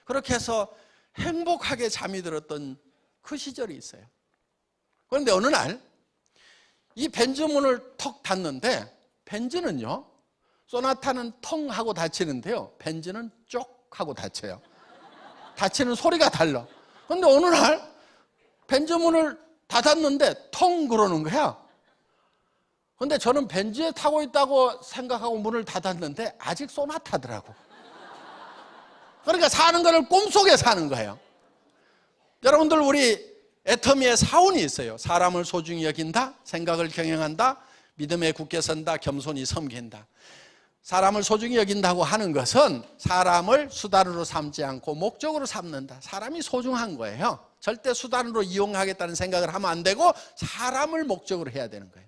그렇게 해서 행복하게 잠이 들었던 그 시절이 있어요. 그런데 어느 날 이 벤츠 문을 턱 닫는데, 벤츠는요, 소나타는 텅 하고 닫히는데요, 벤츠는 쪽 하고 닫혀요. 닫히는 소리가 달라. 그런데 어느 날 벤츠 문을 닫았는데 텅 그러는 거야. 그런데 저는 벤츠에 타고 있다고 생각하고 문을 닫았는데 아직 소나타더라고. 그러니까 사는 거를 꿈속에 사는 거예요. 여러분들, 우리 애터미의 사원이 있어요. 사람을 소중히 여긴다, 생각을 경영한다, 믿음에 굳게 선다, 겸손히 섬긴다. 사람을 소중히 여긴다고 하는 것은 사람을 수단으로 삼지 않고 목적으로 삼는다. 사람이 소중한 거예요. 절대 수단으로 이용하겠다는 생각을 하면 안 되고 사람을 목적으로 해야 되는 거예요.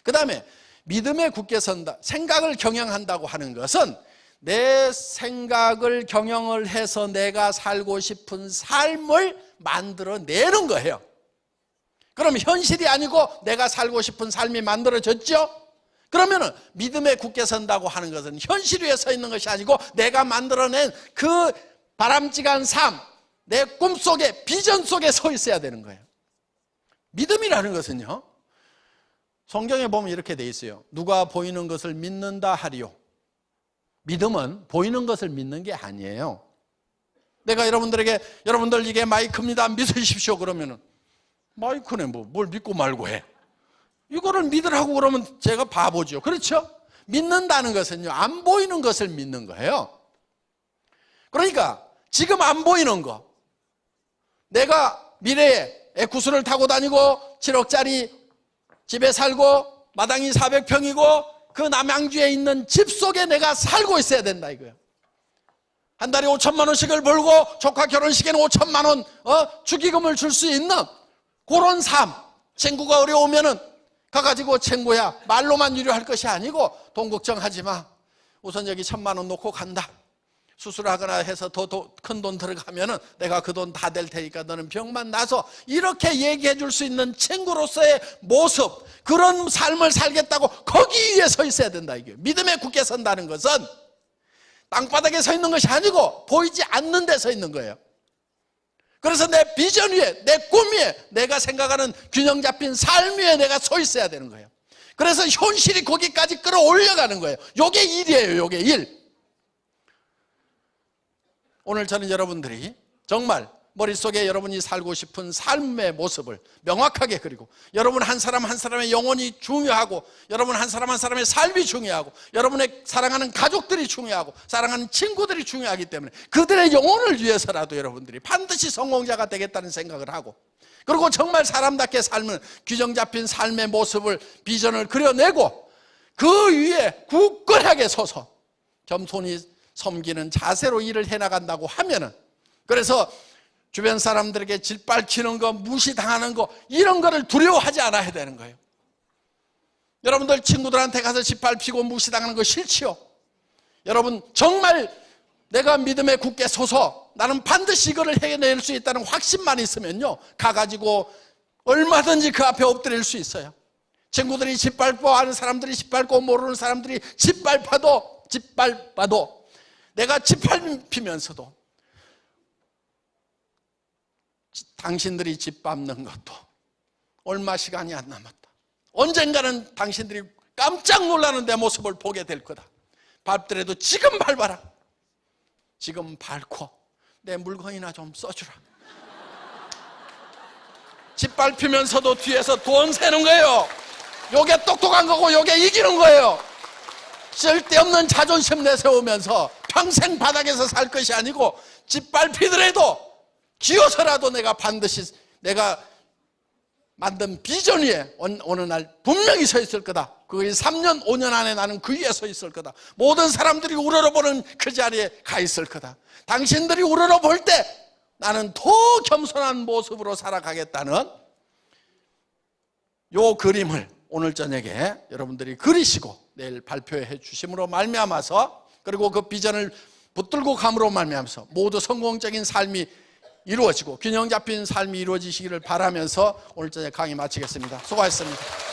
그 다음에 믿음에 굳게 선다, 생각을 경영한다고 하는 것은 내 생각을 경영을 해서 내가 살고 싶은 삶을 만들어내는 거예요. 그럼 현실이 아니고 내가 살고 싶은 삶이 만들어졌죠? 그러면은 믿음에 굳게 선다고 하는 것은 현실 위에 서 있는 것이 아니고 내가 만들어낸 그 바람직한 삶, 내 꿈속에, 비전 속에 서 있어야 되는 거예요. 믿음이라는 것은요, 성경에 보면 이렇게 돼 있어요. 누가 보이는 것을 믿는다 하리요. 믿음은 보이는 것을 믿는 게 아니에요. 내가 여러분들에게, 여러분들 이게 마이크입니다, 믿으십시오 그러면은, 마이크네 뭘 믿고 말고 해. 이거를 믿으라고 그러면 제가 바보죠. 그렇죠? 믿는다는 것은요, 안 보이는 것을 믿는 거예요. 그러니까 지금 안 보이는 거, 내가 미래에 에쿠스를 타고 다니고 7억짜리 집에 살고 마당이 400평이고 그 남양주에 있는 집 속에 내가 살고 있어야 된다 이거예요. 한 달에 5천만 원씩을 벌고 조카 결혼식에는 5천만 원 축의금을 줄 수 있는 그런 삶. 친구가 어려우면은 가가지고 친구야 말로만 위로할 것이 아니고 돈 걱정하지 마, 우선 여기 1,000만 원 놓고 간다, 수술하거나 해서 더 큰 돈 들어가면은 내가 그 돈 다 될 테니까 너는 병만 나서, 이렇게 얘기해 줄 수 있는 친구로서의 모습, 그런 삶을 살겠다고 거기 위에 서 있어야 된다 이게. 믿음에 굳게 선다는 것은 땅바닥에 서 있는 것이 아니고 보이지 않는 데 서 있는 거예요. 그래서 내 비전 위에, 내 꿈 위에, 내가 생각하는 균형 잡힌 삶 위에 내가 서 있어야 되는 거예요. 그래서 현실이 거기까지 끌어올려가는 거예요. 요게 일이에요. 요게 일. 오늘 저는 여러분들이 정말 머릿속에 여러분이 살고 싶은 삶의 모습을 명확하게 그리고, 여러분 한 사람 한 사람의 영혼이 중요하고, 여러분 한 사람 한 사람의 삶이 중요하고, 여러분의 사랑하는 가족들이 중요하고, 사랑하는 친구들이 중요하기 때문에 그들의 영혼을 위해서라도 여러분들이 반드시 성공자가 되겠다는 생각을 하고, 그리고 정말 사람답게 삶은 규정 잡힌 삶의 모습을, 비전을 그려내고 그 위에 굳건하게 서서 겸손히 섬기는 자세로 일을 해나간다고 하면은, 그래서 주변 사람들에게 짓밟히는 거, 무시당하는 거, 이런 거를 두려워하지 않아야 되는 거예요. 여러분들 친구들한테 가서 짓밟히고 무시당하는 거 싫지요? 여러분 정말 내가 믿음에 굳게 서서 나는 반드시 이거를 해낼 수 있다는 확신만 있으면요, 가가지고 얼마든지 그 앞에 엎드릴 수 있어요. 친구들이 짓밟고, 아는 사람들이 짓밟고, 모르는 사람들이 짓밟아도 내가 짓밟히면서도 당신들이 짓밟는 것도 얼마 시간이 안 남았다. 언젠가는 당신들이 깜짝 놀라는 내 모습을 보게 될 거다. 밟더라도 지금 밟아라. 지금 밟고 내 물건이나 좀 써주라. 짓밟히면서도 뒤에서 돈 세는 거예요. 요게 똑똑한 거고 요게 이기는 거예요. 쓸데없는 자존심 내세우면서 평생 바닥에서 살 것이 아니고, 짓밟히더라도 기어서라도 내가 반드시 내가 만든 비전 위에 어느 날 분명히 서 있을 거다. 그게 3년 5년 안에 나는 그 위에 서 있을 거다. 모든 사람들이 우러러보는 그 자리에 가 있을 거다. 당신들이 우러러볼 때 나는 더 겸손한 모습으로 살아가겠다는 요 그림을 오늘 저녁에 여러분들이 그리시고 내일 발표해 주심으로 말미암아서, 그리고 그 비전을 붙들고 감으로 말미암아서 모두 성공적인 삶이 이루어지고 균형 잡힌 삶이 이루어지시기를 바라면서 오늘 저녁 강의 마치겠습니다. 수고하셨습니다.